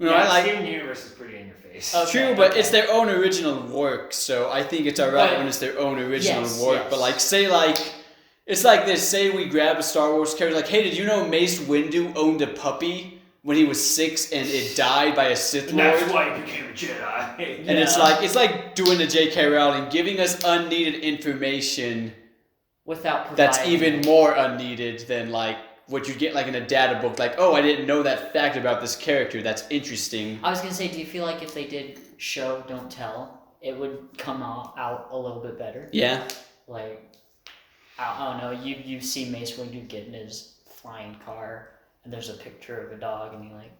No, yeah, I like Steven Universe is pretty in your face. Okay, true, but okay. it's their own original work, so I think it's alright But- when it's their own original Yes, work. yes. But like, say like, it's like this. Say we grab a Star Wars character, like, hey, did you know Mace Windu owned a puppy when he was 6 and it died by a Sith And Lord? that's why he became a Jedi. And it's like doing the J.K. Rowling, giving us unneeded information Without providing. that's even more unneeded than like what you get like in a data book. Like, oh, I didn't know that fact about this character. That's interesting. I was gonna say, do you feel like if they did show don't tell, it would come out a little bit better? Yeah. Like, I don't know. You see Mace Windu get in his flying car, and there's a picture of a dog, and he like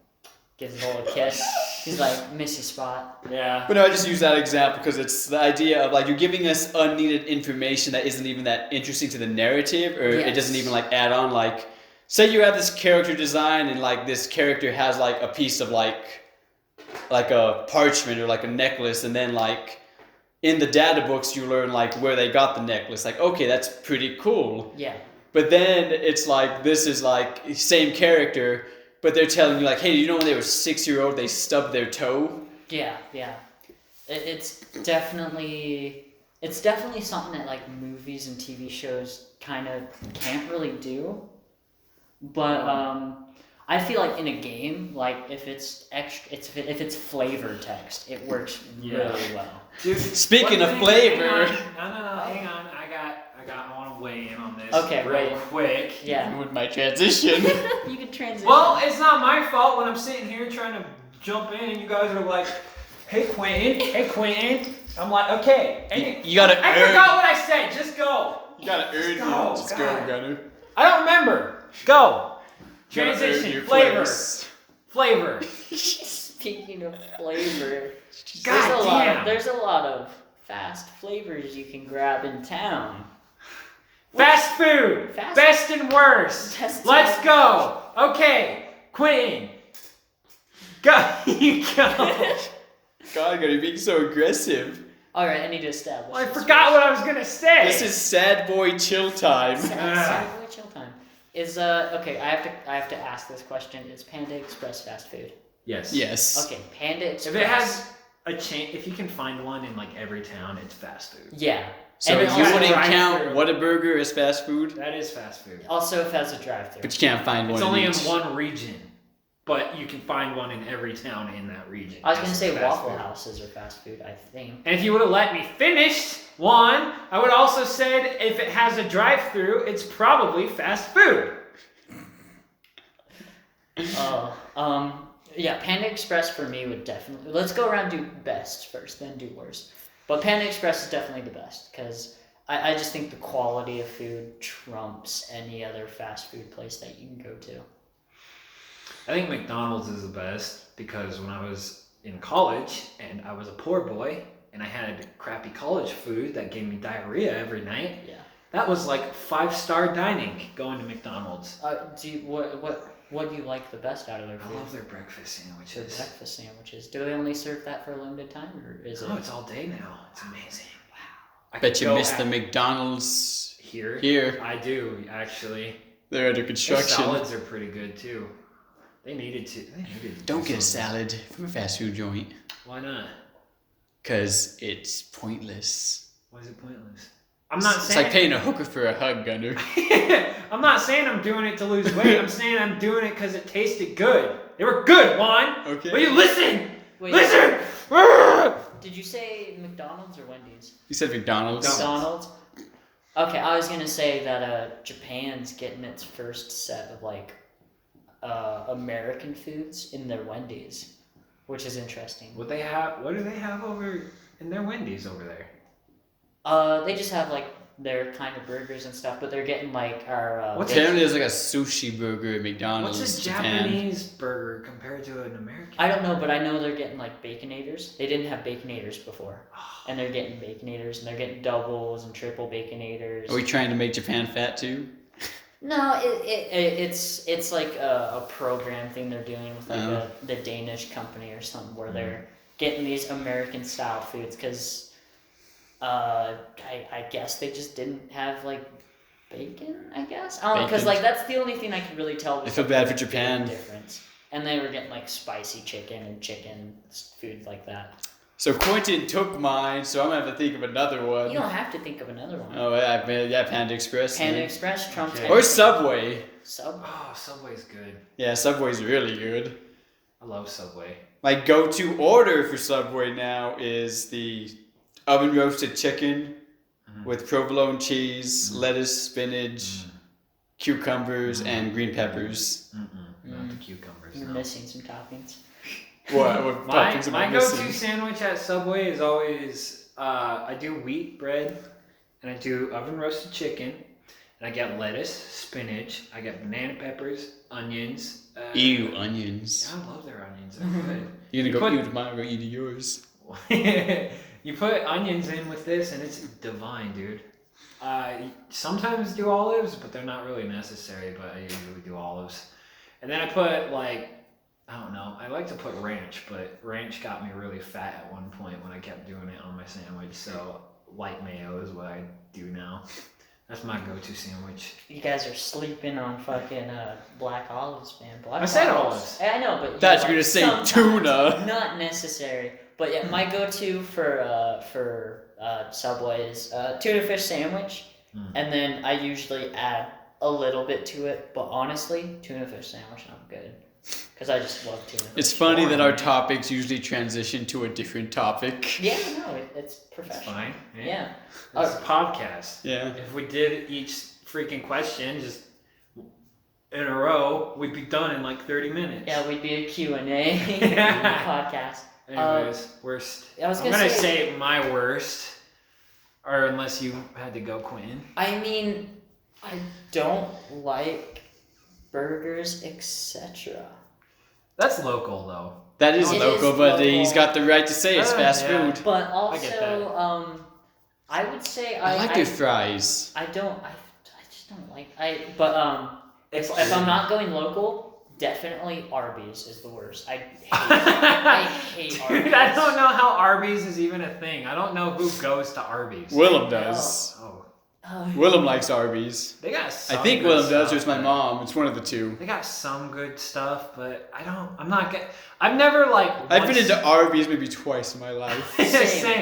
gives a little kiss. He's like, miss your spot. Yeah. But no, I just use that example because it's the idea of like you're giving us unneeded information that isn't even that interesting to the narrative, or it Yes. doesn't even like add on. Like, say you have this character design and like this character has like a piece of like a parchment or like a necklace, and then like in the data books you learn like where they got the necklace. Like, okay, that's pretty cool. Yeah. But then it's like this is like same character, but they're telling you like, hey, you know when they were 6-year-old they stubbed their toe? Yeah. Yeah. It's definitely something that like movies and TV shows kind of can't really do. But I feel like in a game, like if it's if it's flavor text, it works really well. Dude, Speaking one of thing- flavor. hang on. I want to weigh in on this. Okay, real wait. quick. Yeah. With my transition. You can transition. Well, it's not my fault when I'm sitting here trying to jump in and you guys are like, hey Quinton. I'm like, okay. And You gotta I earn. forgot what I said. Just go. You gotta earn Go, it. Just go, God. Gunnar. I don't remember. Go. You gotta earn Transition. your Flavor. place. Flavor. Speaking of flavor, God there's a lot of fast flavors you can grab in town. Fast food. Fast- Best and worst. Best Let's and- go. Okay. Quentin. Go. You go. God, you're being so aggressive. All right, I need to establish. Well, I this forgot first. what I was gonna say. This is sad boy chill time. Sad boy chill time. Is okay? I have to ask this question. Is Panda Express fast food? Yes. Yes. Okay, Panda Express. If it has a chain, if you can find one in like every town, it's fast food. Yeah. So And you it also- wouldn't drive-through. count Whataburger as fast food, That is fast food. Also, if it has a drive-through. but you can't find one. It's only in each. one region, but you can find one in every town in that region. I was gonna That's say fast Waffle food. Houses are fast food. I think. And if you would have let me finish one, I would also said if it has a drive-through, it's probably fast food. Yeah, Panda Express for me would definitely. Let's go around and do best first, then do worst. But Panda Express is definitely the best because I just think the quality of food trumps any other fast food place that you can go to. I think McDonald's is the best because when I was in college and I was a poor boy and I had crappy college food that gave me diarrhea every night, Yeah. that was like 5-star dining going to McDonald's. What do you like the best out of their I food? love their breakfast Their sandwiches. breakfast sandwiches. Do they only serve that for a limited time, or is it? Oh, it's all day now. It's amazing. Wow. I Bet could you go missed the at- McDonald's here. here. I do actually. They're under Their construction. salads are pretty good too. They needed to. Don't get a something. salad from a fast food joint, Why not? cause it's pointless. Why is it pointless? I'm not It's saying. like paying a hooker for a hug, Gunnar. I'm not saying I'm doing it to lose weight. I'm saying I'm doing it because it tasted good. They were good, Juan. Okay. Will you listen? Wait. Listen. Did you say McDonald's or Wendy's? You said McDonald's. McDonald's. Okay, I was gonna say that Japan's getting its first set of like American foods in their Wendy's, which is interesting. What they have? What do they have over in their Wendy's over there? They just have like their kind of burgers and stuff, but they're getting like our. Apparently, there's like a sushi burger at McDonald's. What's a Japanese burger compared to an American? I don't know, but I know they're getting like Baconators. They didn't have Baconators before, and they're getting Baconators, and they're getting doubles and triple Baconators. Are we trying to make Japan fat too? No, it's like a program thing they're doing with like the Danish company or something where they're getting these American style foods because I guess they just didn't have like bacon. I guess I don't know because like that's the only thing I can really tell. I feel bad for Japan. Difference, and they were getting like spicy chicken and chicken food like that. So Quinton took mine, so I'm gonna have to think of another one. You don't have to think of another one. Oh yeah, Panda Express. Panda Express, Trump. Or Subway. Oh, Subway's good. Yeah, Subway's really good. I love Subway. My go-to order for Subway now is the oven roasted chicken with provolone cheese, lettuce, spinach, cucumbers, and green peppers. Not the cucumbers. You're missing some toppings. What toppings am I missing? My go-to sandwich at Subway is always I do wheat bread and I do oven roasted chicken and I get lettuce, spinach, I get banana peppers, onions. Ew, onions. Yeah, I love their onions. They're good. You're gonna go eat mine or eat yours. You put onions in with this and it's divine, dude. Sometimes do olives, but they're not really necessary, but I usually do olives. And then I put like, I don't know, I like to put ranch, but ranch got me really fat at one point when I kept doing it on my sandwich, so light mayo is what I do now. That's my go-to sandwich. You guys are sleeping on fucking black olives, man. I said olives. I know, but Thought you were gonna say tuna. Not necessary. But yeah, my go-to for Subway is tuna fish sandwich, and then I usually add a little bit to it. But honestly, tuna fish sandwich, and I'm good. Because I just love tuna fish. It's funny that our topics usually transition to a different topic. Yeah, no, it's professional. It's fine. Yeah. It's a podcast. Yeah. If we did each freaking question just in a row, we'd be done in like 30 minutes. Yeah, we'd be a Q&A podcast. Anyways, worst. I'm gonna say my worst. Or unless you had to go, Quinton. I mean, I don't like burgers, etc. That's local, though. That is local, but he's got the right to say it's fast food. But I get that. also, I would say I like their fries. I just don't like. If I'm not going local, definitely Arby's is the worst. I hate Arby's. Dude, I don't know how Arby's is even a thing. I don't know who goes to Arby's. Willem does. Oh. Willem likes Arby's. They got some I think good Willem does, or stuff, it's my mom. It's one of the two. They got some good stuff, but I've never like... I've been into Arby's maybe twice in my life.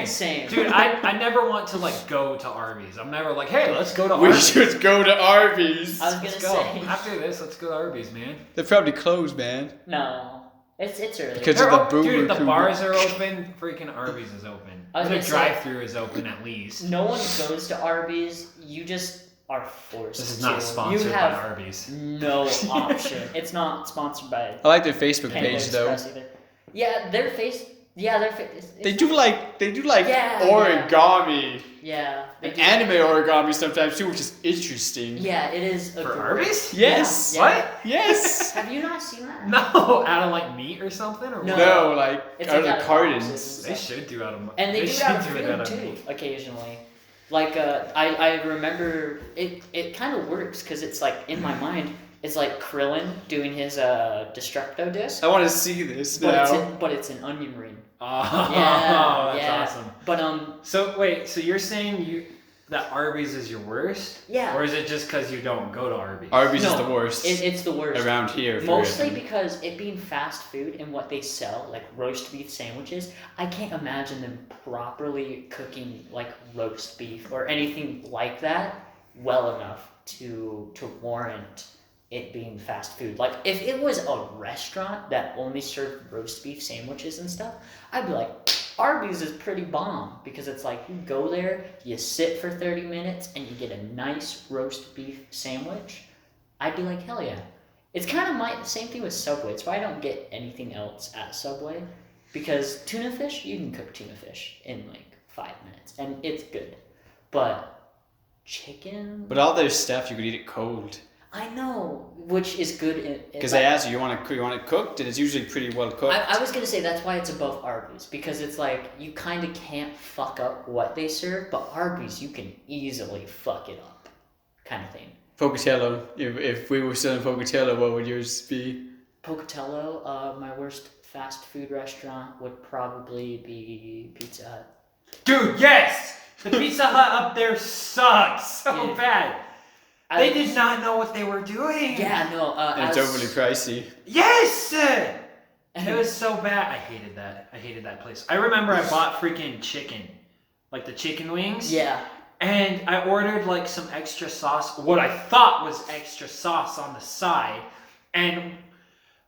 Same. Dude, I never want to like go to Arby's. I'm never like, hey, let's go to We Arby's. should go to Arby's. I was gonna Let's go. say. After this, let's go to Arby's, man. They're probably closed, man. No. It's early. Because of the boomer Dude, the crew. bars are open. Freaking Arby's is open. The drive-thru is open at least. No one goes to Arby's. You just are forced to. This is not sponsored by Arby's. No option. It's not sponsored by. I like their Facebook Panda page though. Express either. Yeah, their face. Yeah, their face. They do like Yeah, origami. Yeah. And anime origami sometimes too, which is interesting. Yeah, it is. For Arby's? Yes. Yeah. What? Yes. Have you not seen that? No, out of like meat or something, or No. what? No, like It's out of like the out of cartons. boxes. They should do out of. And they do should it out of do food it out of too, meat. occasionally. Like I remember it kind of works because it's like in my mind it's like Krillin doing his Destructo disc. I want to see this now. But it's an onion ring. Oh, Yeah, that's awesome. But So wait, so you're saying that Arby's is your worst? Yeah. Or is it just because you don't go to Arby's? Arby's is No, the worst. It's the worst. Around here. For Mostly it. because it being fast food and what they sell, like roast beef sandwiches, I can't imagine them properly cooking like roast beef or anything like that well enough to warrant it being fast food. Like if it was a restaurant that only served roast beef sandwiches and stuff, I'd be like, Arby's is pretty bomb because it's like you go there, you sit for 30 minutes, and you get a nice roast beef sandwich. I'd be like, hell yeah. It's kind of the same thing with Subway. It's why I don't get anything else at Subway because tuna fish, you can cook tuna fish in like 5 minutes and it's good. But chicken. But all their stuff, you could eat it cold. I know, which is good. Because they ask you want it cooked, and it's usually pretty well cooked. I was gonna say that's why it's above Arby's, because it's like you kind of can't fuck up what they serve, but Arby's you can easily fuck it up, kind of thing. Pocatello. If we were selling Pocatello, what would yours be? Pocatello, my worst fast food restaurant would probably be Pizza Hut. Dude, yes! The Pizza Hut up there sucks so bad. They did not know what they were doing. Yeah, no. And it's overly pricey. Yes! It was so bad. I hated that place. I remember I bought freaking chicken. Like the chicken wings. Yeah. And I ordered like some extra sauce. What I thought was extra sauce on the side. And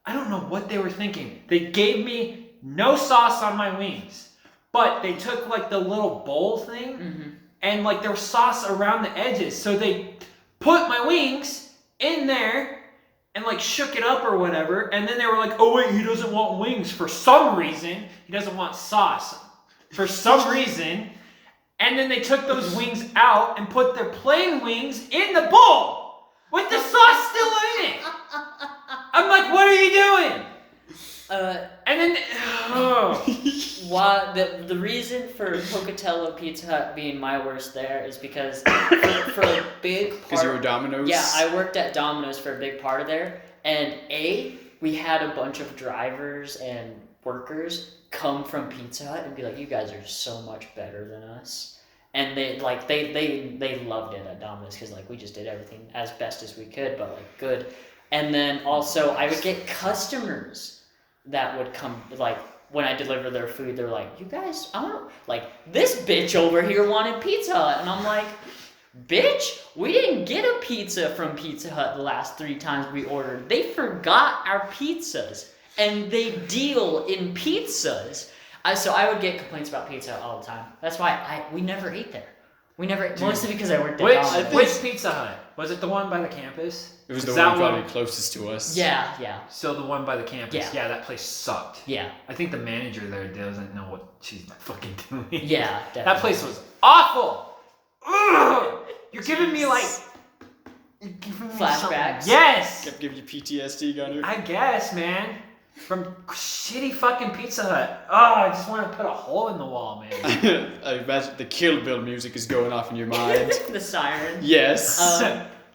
I don't know what they were thinking. They gave me no sauce on my wings. But they took like the little bowl thing. And like there was sauce around the edges. So they put my wings in there and like shook it up or whatever, and then they were like, oh wait, he doesn't want wings for some reason. He doesn't want sauce for some reason. And then they took those wings out and put their plain wings in the bowl with the sauce still in it. I'm like, what are you doing? And then the reason for Pocatello Pizza Hut being my worst there is because for a big part... Because you were Domino's? Yeah, I worked at Domino's for a big part of there. And we had a bunch of drivers and workers come from Pizza Hut and be like, you guys are so much better than us. And they loved it at Domino's because like we just did everything as best as we could, but like good. And then also I would get customers that would come, like, when I deliver their food, they're like, you guys, this bitch over here wanted Pizza Hut. And I'm like, bitch, we didn't get a pizza from Pizza Hut the last 3 times we ordered. They forgot our pizzas, and they deal in pizzas. So I would get complaints about Pizza Hut all the time. That's why we never ate there. Mostly because I worked at Domino's. Which Pizza Hut? Was it the one by the campus? It was the one probably closest to us. Yeah. So the one by the campus. Yeah, that place sucked. Yeah. I think the manager there doesn't know what she's fucking doing. Yeah, definitely. That place was awful. Ugh! You're giving me like... flashbacks? Yes! Kept giving you PTSD, Gunnar. I guess, man. From shitty fucking Pizza Hut. Oh, I just want to put a hole in the wall, man. I imagine the Kill Bill music is going off in your mind. The siren. Yes.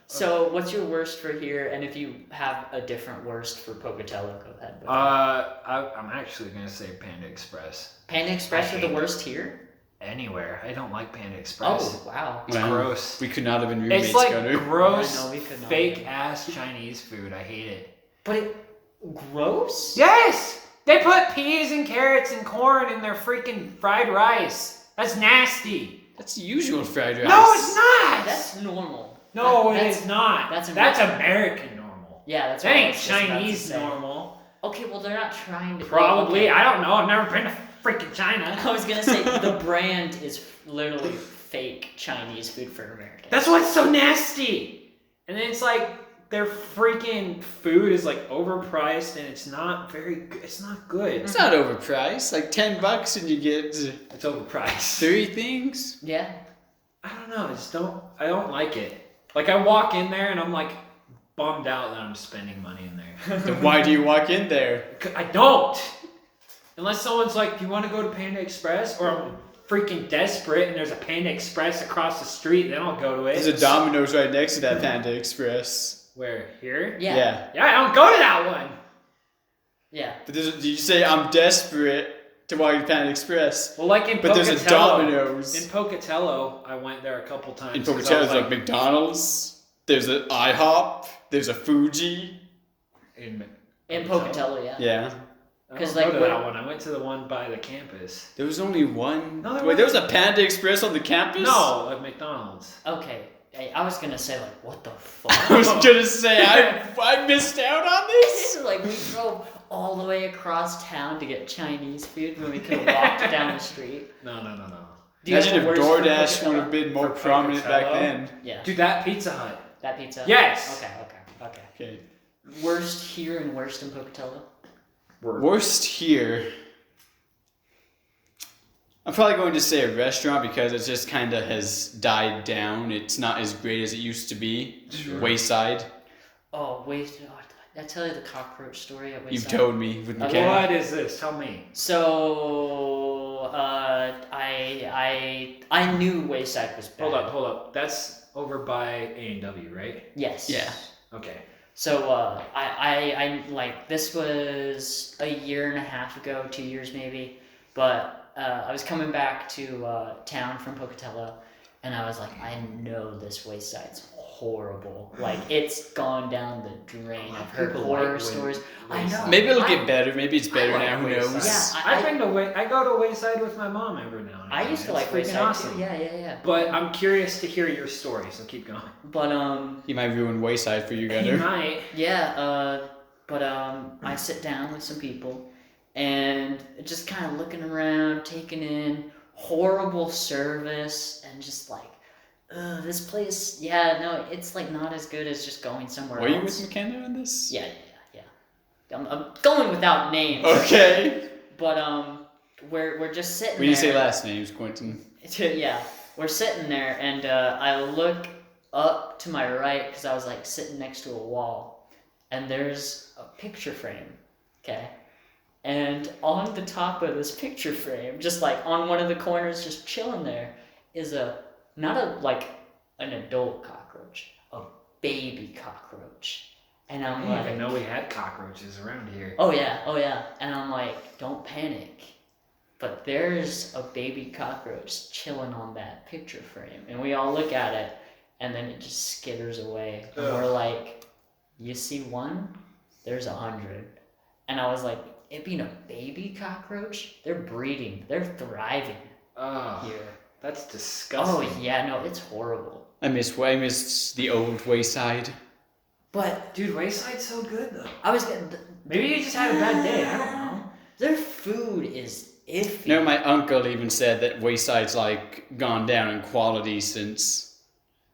So what's your worst for here? And if you have a different worst for Pocatello, go ahead. I'm actually going to say Panda Express. Panda Express are the worst here? Anywhere. I don't like Panda Express. Oh, wow. It's gross. We could not have been roommates, It's like Gunnar. gross, I know, we could not. fake-ass Chinese food. I hate it. But gross? Yes! They put peas and carrots and corn in their freaking fried rice. That's nasty. That's the usual fried rice. No, it's not! That's normal. No, That's it is not. That's American normal. Yeah, that's That what I ain't was just about to Chinese say. normal. Okay, well, they're not trying to... Probably. Okay. I don't know. I've never been to freaking China. I was gonna say, the brand is literally fake Chinese food for Americans. That's what's so nasty. And then it's like their freaking food is like overpriced and it's not very good. It's not good. It's not overpriced. Like $10 and you get It's overpriced. 3 things. Yeah. I don't know. I don't like it. Like I walk in there and I'm like bummed out that I'm spending money in there. Then why do you walk in there? I don't. Unless someone's like, do you want to go to Panda Express? Or I'm freaking desperate and there's a Panda Express across the street, then I'll go to it. There's a Domino's right next to that Panda Express. Where? Here? Yeah. Yeah, I don't go to that one. Yeah. But did you say I'm desperate to walk to Panda Express? Well, like in But Pocatello. there's a Domino's. In Pocatello, I went there a couple times. In 'cause I Pocatello, was there's like McDonald's. There's an IHOP. There's a Fuji. In Pocatello, yeah. Yeah. I 'Cause, don't like, go to what- that one. I went to the one by the campus. There was only one. No, there Wait, there was a Panda Express on the campus? No, like McDonald's. Okay. Hey, I was gonna say, like, what the fuck? I was gonna say I missed out on this. Like, we drove all the way across town to get Chinese food when we could have walked down the street. No. Do you have Imagine a if worst for DoorDash would Pocatello? have been more For prominent back Pocatello? then. Yeah. Dude, that Pizza Hut. That pizza? Yes. Okay. Okay. Worst here and worst in Pocatello? Worst here. I'm probably going to say a restaurant because it just kind of has died down. It's not as great as it used to be. Sure. Wayside. Oh, Wayside. Oh, did I tell you the cockroach story at Wayside? You've told me with McKenna. What is this? Tell me. So, I knew Wayside was bad. Hold up. That's over by A&W, right? Yes. Yeah. Okay. So, I like, this was a year and a half ago, 2 years maybe, but I was coming back to town from Pocatello, and I was like, I know this Wayside's horrible. Like, it's gone down the drain. I've heard horror stories. I know. Maybe it'll get better. Maybe it's better now. Who knows? Yeah, I go to Wayside with my mom every now and then. I used to like freaking Wayside awesome. too. Yeah. But I'm curious to hear your story, so keep going. But He might ruin Wayside for you, He Gunnar. might. yeah. But I sit down with some people, and just kind of looking around, taking in horrible service, and just like, this place. Yeah, no, it's like not as good as just going somewhere Were else. you with McKenna on this? Yeah. I'm going without names. Okay. But we're just sitting We there. didn't say last names, Quinton. Yeah, we're sitting there, and I look up to my right because I was like sitting next to a wall, and there's a picture frame. Okay. And on the top of this picture frame, just like on one of the corners, just chilling there, is not an adult cockroach, a baby cockroach. And I'm I like, didn't even know we had cockroaches around here. oh yeah. And I'm like, don't panic. But there's a baby cockroach chilling on that picture frame. And we all look at it, and then it just skitters away. And we're like, you see one? There's 100. And I was like, it being a baby cockroach, they're breeding, they're thriving here. That's disgusting. Oh yeah, no, it's horrible. I miss the old Wayside. But Dude, Wayside's so good though. I was getting. Maybe you just had a bad day. I don't know. Their food is iffy. No, my uncle even said that Wayside's like gone down in quality since.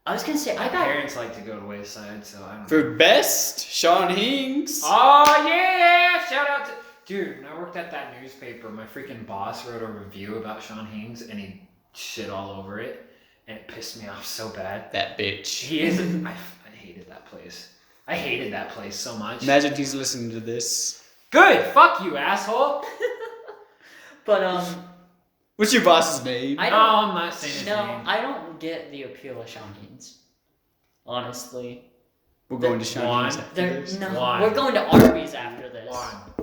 I was gonna say I My got. parents like to go to Wayside, so I don't know. For best, Sean Hings. Oh yeah! Shout out to dude. When I worked at that newspaper, my freaking boss wrote a review about Sean Hings, and he shit all over it, and it pissed me off so bad. That bitch. He isn't. I hated that place. I hated that place so much. Imagine he's listening to this. Good. Fuck you, asshole. But What's your boss's name? I No, don't. I'm not saying his No, name. I don't get the appeal of Sean Hines. Honestly, We're going to Sean One. Hings. there. No, One. we're going to Arby's after this.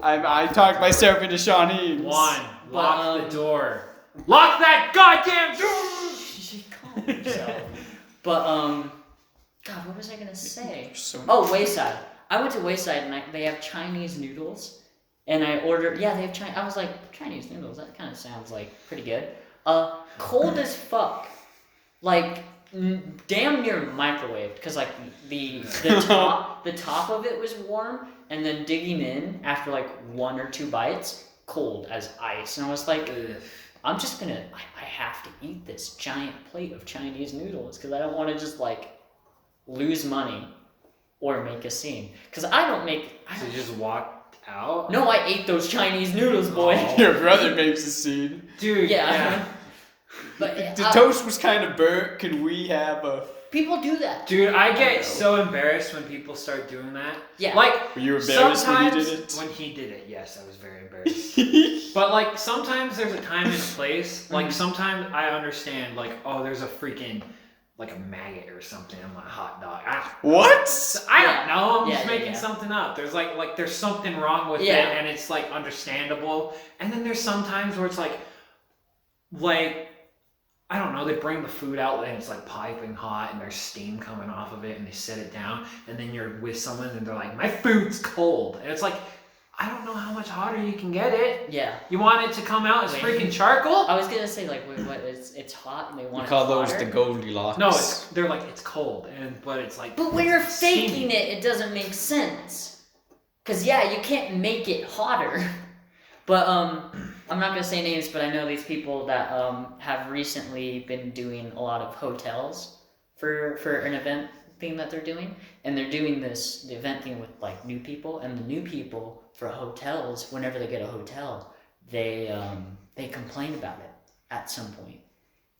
I talked myself into Sean Hings. Lock the door. Lock that goddamn door! Calm yourself. But God, what was I gonna say? So Oh, Wayside. I went to Wayside and they have Chinese noodles, and I ordered. Yeah, they have Chinese. I was like, Chinese noodles. That kind of sounds like pretty good. Cold as fuck, like damn near microwaved, because like the top of it was warm, and then digging in after like 1 or 2 bites, cold as ice, and I was like. I'm just gonna, I have to eat this giant plate of Chinese noodles because I don't want to just like lose money or make a scene. Because I don't. So you just walked out? No, I ate those Chinese noodles, boy. Oh. your brother makes a scene. Dude, Yeah. But The toast was kind of burnt. Can we have a? people do that. Dude, I get so embarrassed when people start doing that. Yeah. Like, Were you embarrassed when you sometimes did it? when he did it, yes, I was very embarrassed. But like, sometimes there's a time and a place. Like, sometimes I understand, like, oh, there's a freaking, like a maggot or something on my hot dog. What? I don't know. I'm Yeah, just yeah, making yeah. something up. There's like there's something wrong with Yeah. it, and it's like understandable. And then there's sometimes where it's like I don't know. They bring the food out and it's like piping hot, and there's steam coming off of it, and they set it down, and then you're with someone and they're like, "My food's cold," and it's like, I don't know how much hotter you can get it. Yeah. You want it to come out as Wait. freaking charcoal? I was gonna say like, wait, what? It's hot and they We want call it those hotter? the Goldilocks. No, they're like it's cold, but it's like. But when you're faking steamy. it, it doesn't make sense. Cause yeah, you can't make it hotter. But I'm not gonna say names, but I know these people that have recently been doing a lot of hotels for an event thing that they're doing, and they're doing the event thing with like new people, and the new people for hotels, whenever they get a hotel, they complain about it at some point,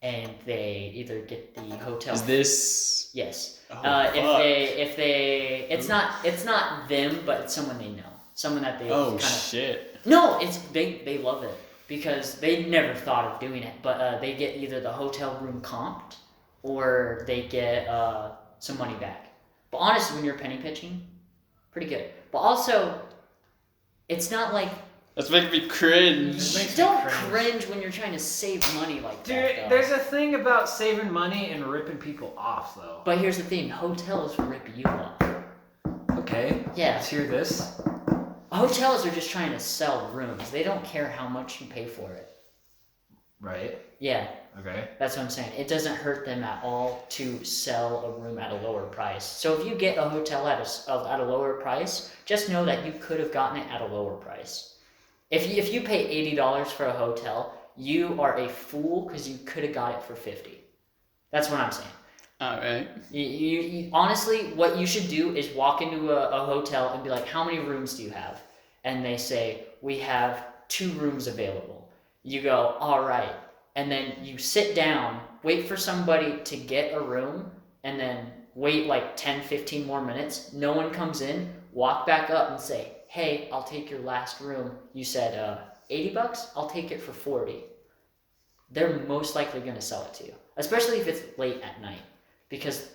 and they either get the hotel. Is this? Yes. Oh, if they, it's not them, but it's someone they know, someone that they. Oh shit. No, it's they love it because they never thought of doing it, but they get either the hotel room comped or they get some money back. But honestly, when you're penny pitching, pretty good. But also, it's not like. That's making me cringe. Don't cringe when you're trying to save money like that. Dude, there's a thing about saving money and ripping people off, though. But here's the thing: hotels rip you off. Okay. Yeah. Let's hear this. Hotels are just trying to sell rooms. They don't care how much you pay for it. Right. Yeah. Okay. That's what I'm saying. It doesn't hurt them at all to sell a room at a lower price. So if you get a hotel at a lower price, just know that you could have gotten it at a lower price. If you pay $80 for a hotel, you are a fool because you could have got it for $50. That's what I'm saying. All right. You honestly, what you should do is walk into a hotel and be like, how many rooms do you have? And they say, we have 2 rooms available. You go, all right. And then you sit down, wait for somebody to get a room, and then wait like 10, 15 more minutes. No one comes in, walk back up and say, hey, I'll take your last room. You said $80? I'll take it for $40. They're most likely going to sell it to you, especially if it's late at night, because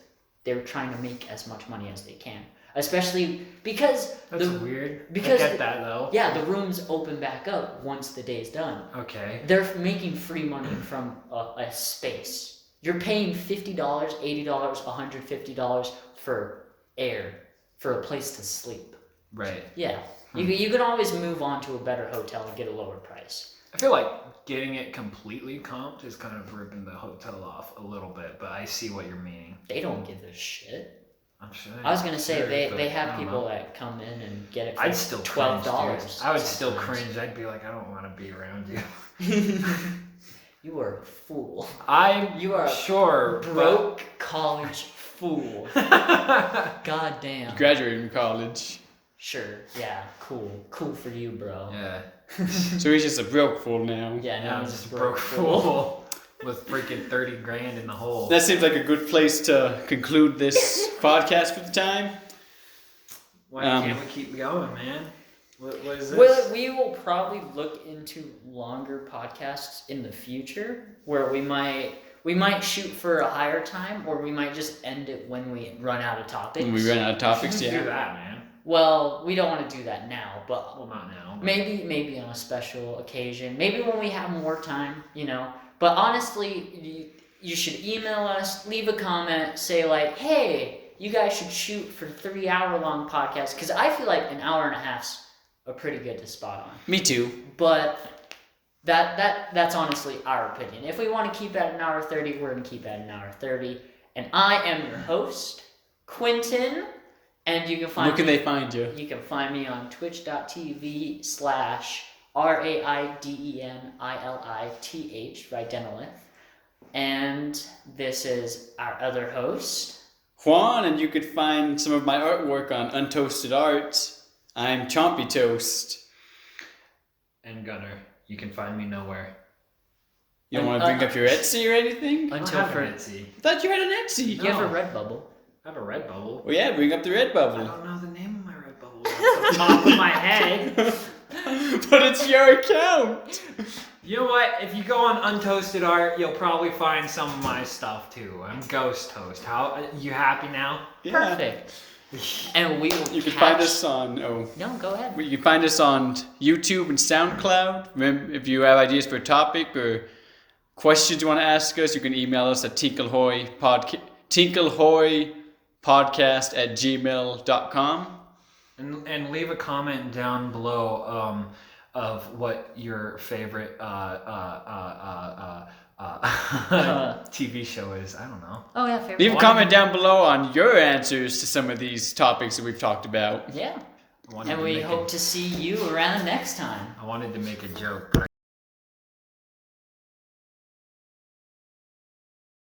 they're trying to make as much money as they can. Especially because that's weird. Because I get that though. Yeah, the rooms open back up once the day's done. Okay. They're making free money from a space. You're paying $50, $80, $150 for air, for a place to sleep. Right. Yeah. You can always move on to a better hotel and get a lower price. I feel like getting it completely comped is kind of ripping the hotel off a little bit, but I see what you're meaning. They don't give a shit. I'm sure. I was gonna say they have people that come in and get it for I'd still $12. I would still cringe. I'd be like, I don't want to be around you. You are a fool. You are sure broke college fool. God damn. You graduated from college. Sure. Yeah. Cool for you, bro. Yeah. So he's just a broke fool now. Yeah. Now I'm he's just a broke fool with freaking 30 grand in the hole. That seems like a good place to conclude this podcast for the time. Why can't we keep going, man? What is this? Well, we will probably look into longer podcasts in the future, where we might shoot for a higher time, or we might just end it when we run out of topics. When we run out of topics, do yeah. that, man. Well, we don't want to do that now, but not now. Maybe on a special occasion. Maybe when we have more time, you know. But honestly, you should email us, leave a comment, say like, hey, you guys should shoot for 3-hour-long podcasts, because I feel like an hour and a half's a pretty good to spot on. Me too. But that's honestly our opinion. If we want to keep at an hour 30, we're going to keep at an hour 30. And I am your host, Quinton. And you can find Where can they find you? You can find me on twitch.tv/raidenilith, raidenilith. And this is our other host, Juan, and you could find some of my artwork on Untoasted Art. I'm Chompy Toast. And Gunnar. You can find me nowhere. You don't want to bring up your Etsy or anything? Until for Etsy. I thought you had an Etsy. You have a Redbubble. I have a Redbubble. Well, yeah, bring up the Redbubble. I don't know the name of my Redbubble off the top of my head. But it's your account. You know what? If you go on Untoasted Art, you'll probably find some of my stuff too. I'm Ghost Toast. How you happy now? Yeah. Perfect. And we will You can find us on No, go ahead. You can find us on YouTube and SoundCloud. Remember, if you have ideas for a topic or questions you want to ask us, you can email us at tinklehoypodcast@gmail.com. And leave a comment down below of what your favorite TV show is. I don't know. Oh yeah, fair. Leave a comment down below on your answers to some of these topics that we've talked about. Yeah. And we hope to see you around next time. I wanted to make a joke, but